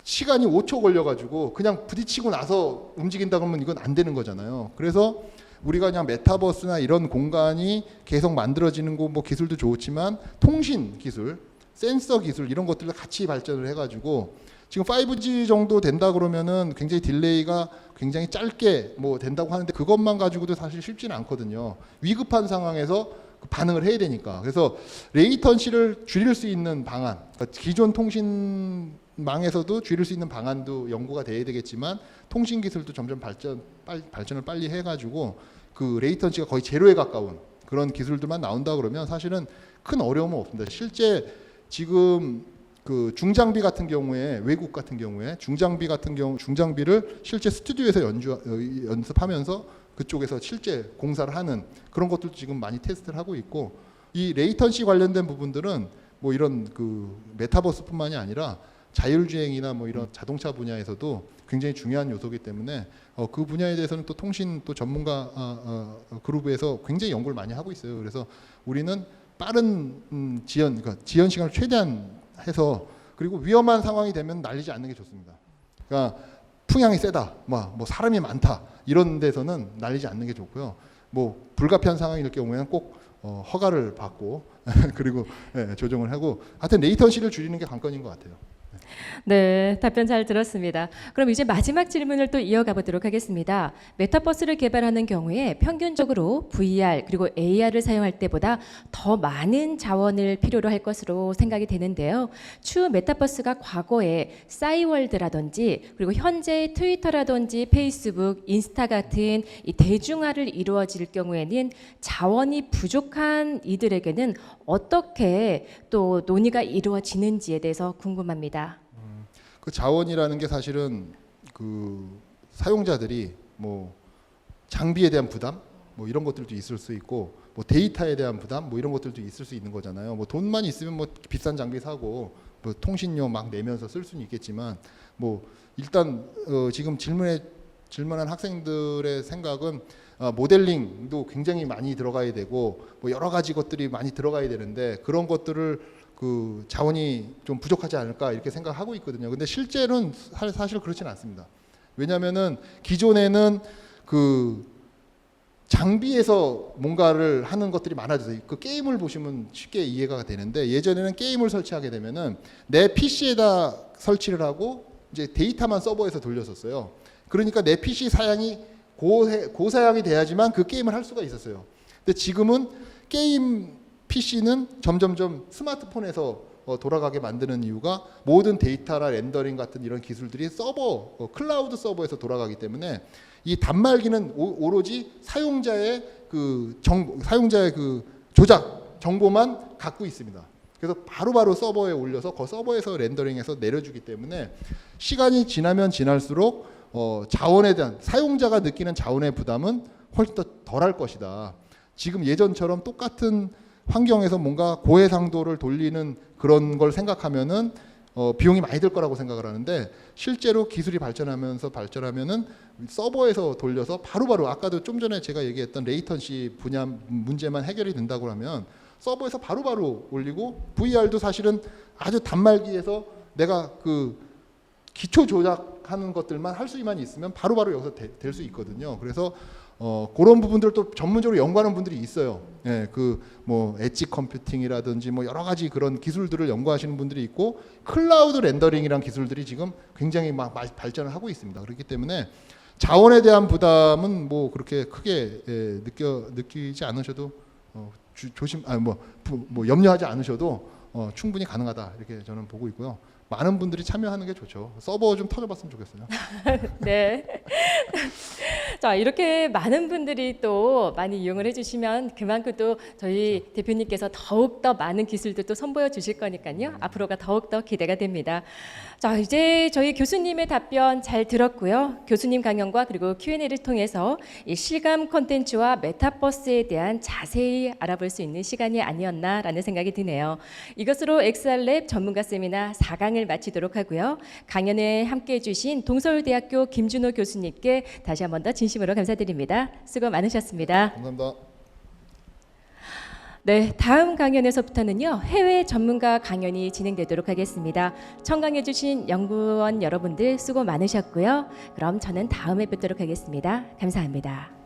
시간이 5초 걸려가지고 그냥 부딪히고 나서 움직인다 그러면 이건 안 되는 거잖아요. 그래서 우리가 그냥 메타버스나 이런 공간이 계속 만들어지는 거 뭐 기술도 좋지만 통신 기술, 센서 기술 이런 것들도 같이 발전을 해가지고 지금 5G 정도 된다 그러면은 굉장히 딜레이가 굉장히 짧게 뭐 된다고 하는데, 그것만 가지고도 사실 쉽지는 않거든요. 위급한 상황에서 반응을 해야 되니까. 그래서 레이턴시를 줄일 수 있는 방안, 그러니까 기존 통신망에서도 줄일 수 있는 방안도 연구가 돼야 되겠지만, 통신 기술도 점점 발전을 빨리 해가지고 그 레이턴시가 거의 제로에 가까운 그런 기술들만 나온다 그러면 사실은 큰 어려움은 없습니다. 실제 지금 그 중장비 같은 경우에, 외국 같은 경우에 중장비를 실제 스튜디오에서 연습하면서 그쪽에서 실제 공사를 하는 그런 것들도 지금 많이 테스트를 하고 있고, 이 레이턴시 관련된 부분들은 뭐 이런 그 메타버스뿐만이 아니라 자율주행이나 뭐 이런 자동차 분야에서도 굉장히 중요한 요소이기 때문에 그 분야에 대해서는 또 통신 또 전문가 그룹에서 굉장히 연구를 많이 하고 있어요. 그래서 우리는 빠른 그러니까 지연 시간을 최대한 해서, 그리고 위험한 상황이 되면 날리지 않는 게 좋습니다. 그러니까 풍향이 세다, 뭐 사람이 많다 이런 데서는 날리지 않는 게 좋고요. 뭐 불가피한 상황일 경우에는 꼭 허가를 받고 그리고 조정을 하고, 하여튼 레이턴시를 줄이는 게 관건인 것 같아요. 네, 답변 잘 들었습니다. 그럼 이제 마지막 질문을 또 이어가 보도록 하겠습니다. 메타버스를 개발하는 경우에 평균적으로 VR 그리고 AR을 사용할 때보다 더 많은 자원을 필요로 할 것으로 생각이 되는데요. 추후 메타버스가 과거에 싸이월드라든지 그리고 현재 트위터라든지 페이스북, 인스타 같은 이 대중화를 이루어질 경우에는 자원이 부족한 이들에게는 어떻게 또 논의가 이루어지는지에 대해서 궁금합니다. 그 자원이라는 게 사실은 그 사용자들이 뭐 장비에 대한 부담 뭐 이런 것들도 있을 수 있고, 뭐 데이터에 대한 부담 뭐 이런 것들도 있을 수 있는 거잖아요. 뭐 돈만 있으면 뭐 비싼 장비 사고 뭐 통신료 막 내면서 쓸 수는 있겠지만, 뭐 일단 지금 질문한 학생들의 생각은 모델링도 굉장히 많이 들어가야 되고 뭐 여러 가지 것들이 많이 들어가야 되는데 그런 것들을 그 자원이 좀 부족하지 않을까 이렇게 생각하고 있거든요. 근데 실제는 사실 그렇지는 않습니다. 왜냐하면은 기존에는 그 장비에서 뭔가를 하는 것들이 많아져서 그 게임을 보시면 쉽게 이해가 되는데 예전에는 게임을 설치하게 되면은 내 PC에다 설치를 하고 이제 데이터만 서버에서 돌렸었어요. 그러니까 내 PC 사양이 고사양이 돼야지만 그 게임을 할 수가 있었어요. 근데 지금은 게임 PC는 점점점 스마트폰에서 돌아가게 만드는 이유가 모든 데이터나 렌더링 같은 이런 기술들이 클라우드 서버에서 돌아가기 때문에 이 단말기는 오로지 사용자의 그 조작 정보만 갖고 있습니다. 그래서 바로바로 서버에 올려서 그 서버에서 렌더링해서 내려주기 때문에 시간이 지나면 지날수록 자원에 대한 사용자가 느끼는 자원의 부담은 훨씬 더 덜할 것이다. 지금 예전처럼 똑같은 환경에서 뭔가 고해상도를 돌리는 그런 걸 생각하면은 비용이 많이 들 거라고 생각을 하는데 실제로 기술이 발전하면은 서버에서 돌려서 바로바로 아까도 좀 전에 제가 얘기했던 레이턴시 분야 문제만 해결이 된다고 하면 서버에서 바로바로 올리고 VR도 사실은 아주 단말기에서 내가 그 기초 조작하는 것들만 할 수만 있으면 바로바로 여기서 될 수 있거든요. 그래서 그런 부분들 또 전문적으로 연구하는 분들이 있어요. 예, 그 뭐 엣지 컴퓨팅이라든지 뭐 여러 가지 그런 기술들을 연구하시는 분들이 있고 클라우드 렌더링이란 기술들이 지금 굉장히 막 발전을 하고 있습니다. 그렇기 때문에 자원에 대한 부담은 뭐 그렇게 크게 느끼지 않으셔도 염려하지 않으셔도 충분히 가능하다 이렇게 저는 보고 있고요. 많은 분들이 참여하는 게 좋죠. 서버 좀 터져봤으면 좋겠어요. 네. 자, 이렇게 많은 분들이 또 많이 이용을 해주시면 그만큼 또 저희 대표님께서 더욱더 많은 기술들도 선보여 주실 거니까요. 앞으로가 더욱더 기대가 됩니다. 자, 이제 저희 교수님의 답변 잘 들었고요. 교수님 강연과 그리고 Q&A를 통해서 이 실감 콘텐츠와 메타버스에 대한 자세히 알아볼 수 있는 시간이 아니었나라는 생각이 드네요. 이것으로 XR랩 전문가 세미나 4강을 마치도록 하고요. 강연에 함께해 주신 동서울대학교 김준호 교수님께 다시 한 번 더 진심으로 감사드립니다. 수고 많으셨습니다. 감사합니다. 네, 다음 강연에서부터는요, 해외 전문가 강연이 진행되도록 하겠습니다. 청강해 주신 연구원 여러분들 수고 많으셨고요. 그럼 저는 다음에 뵙도록 하겠습니다. 감사합니다.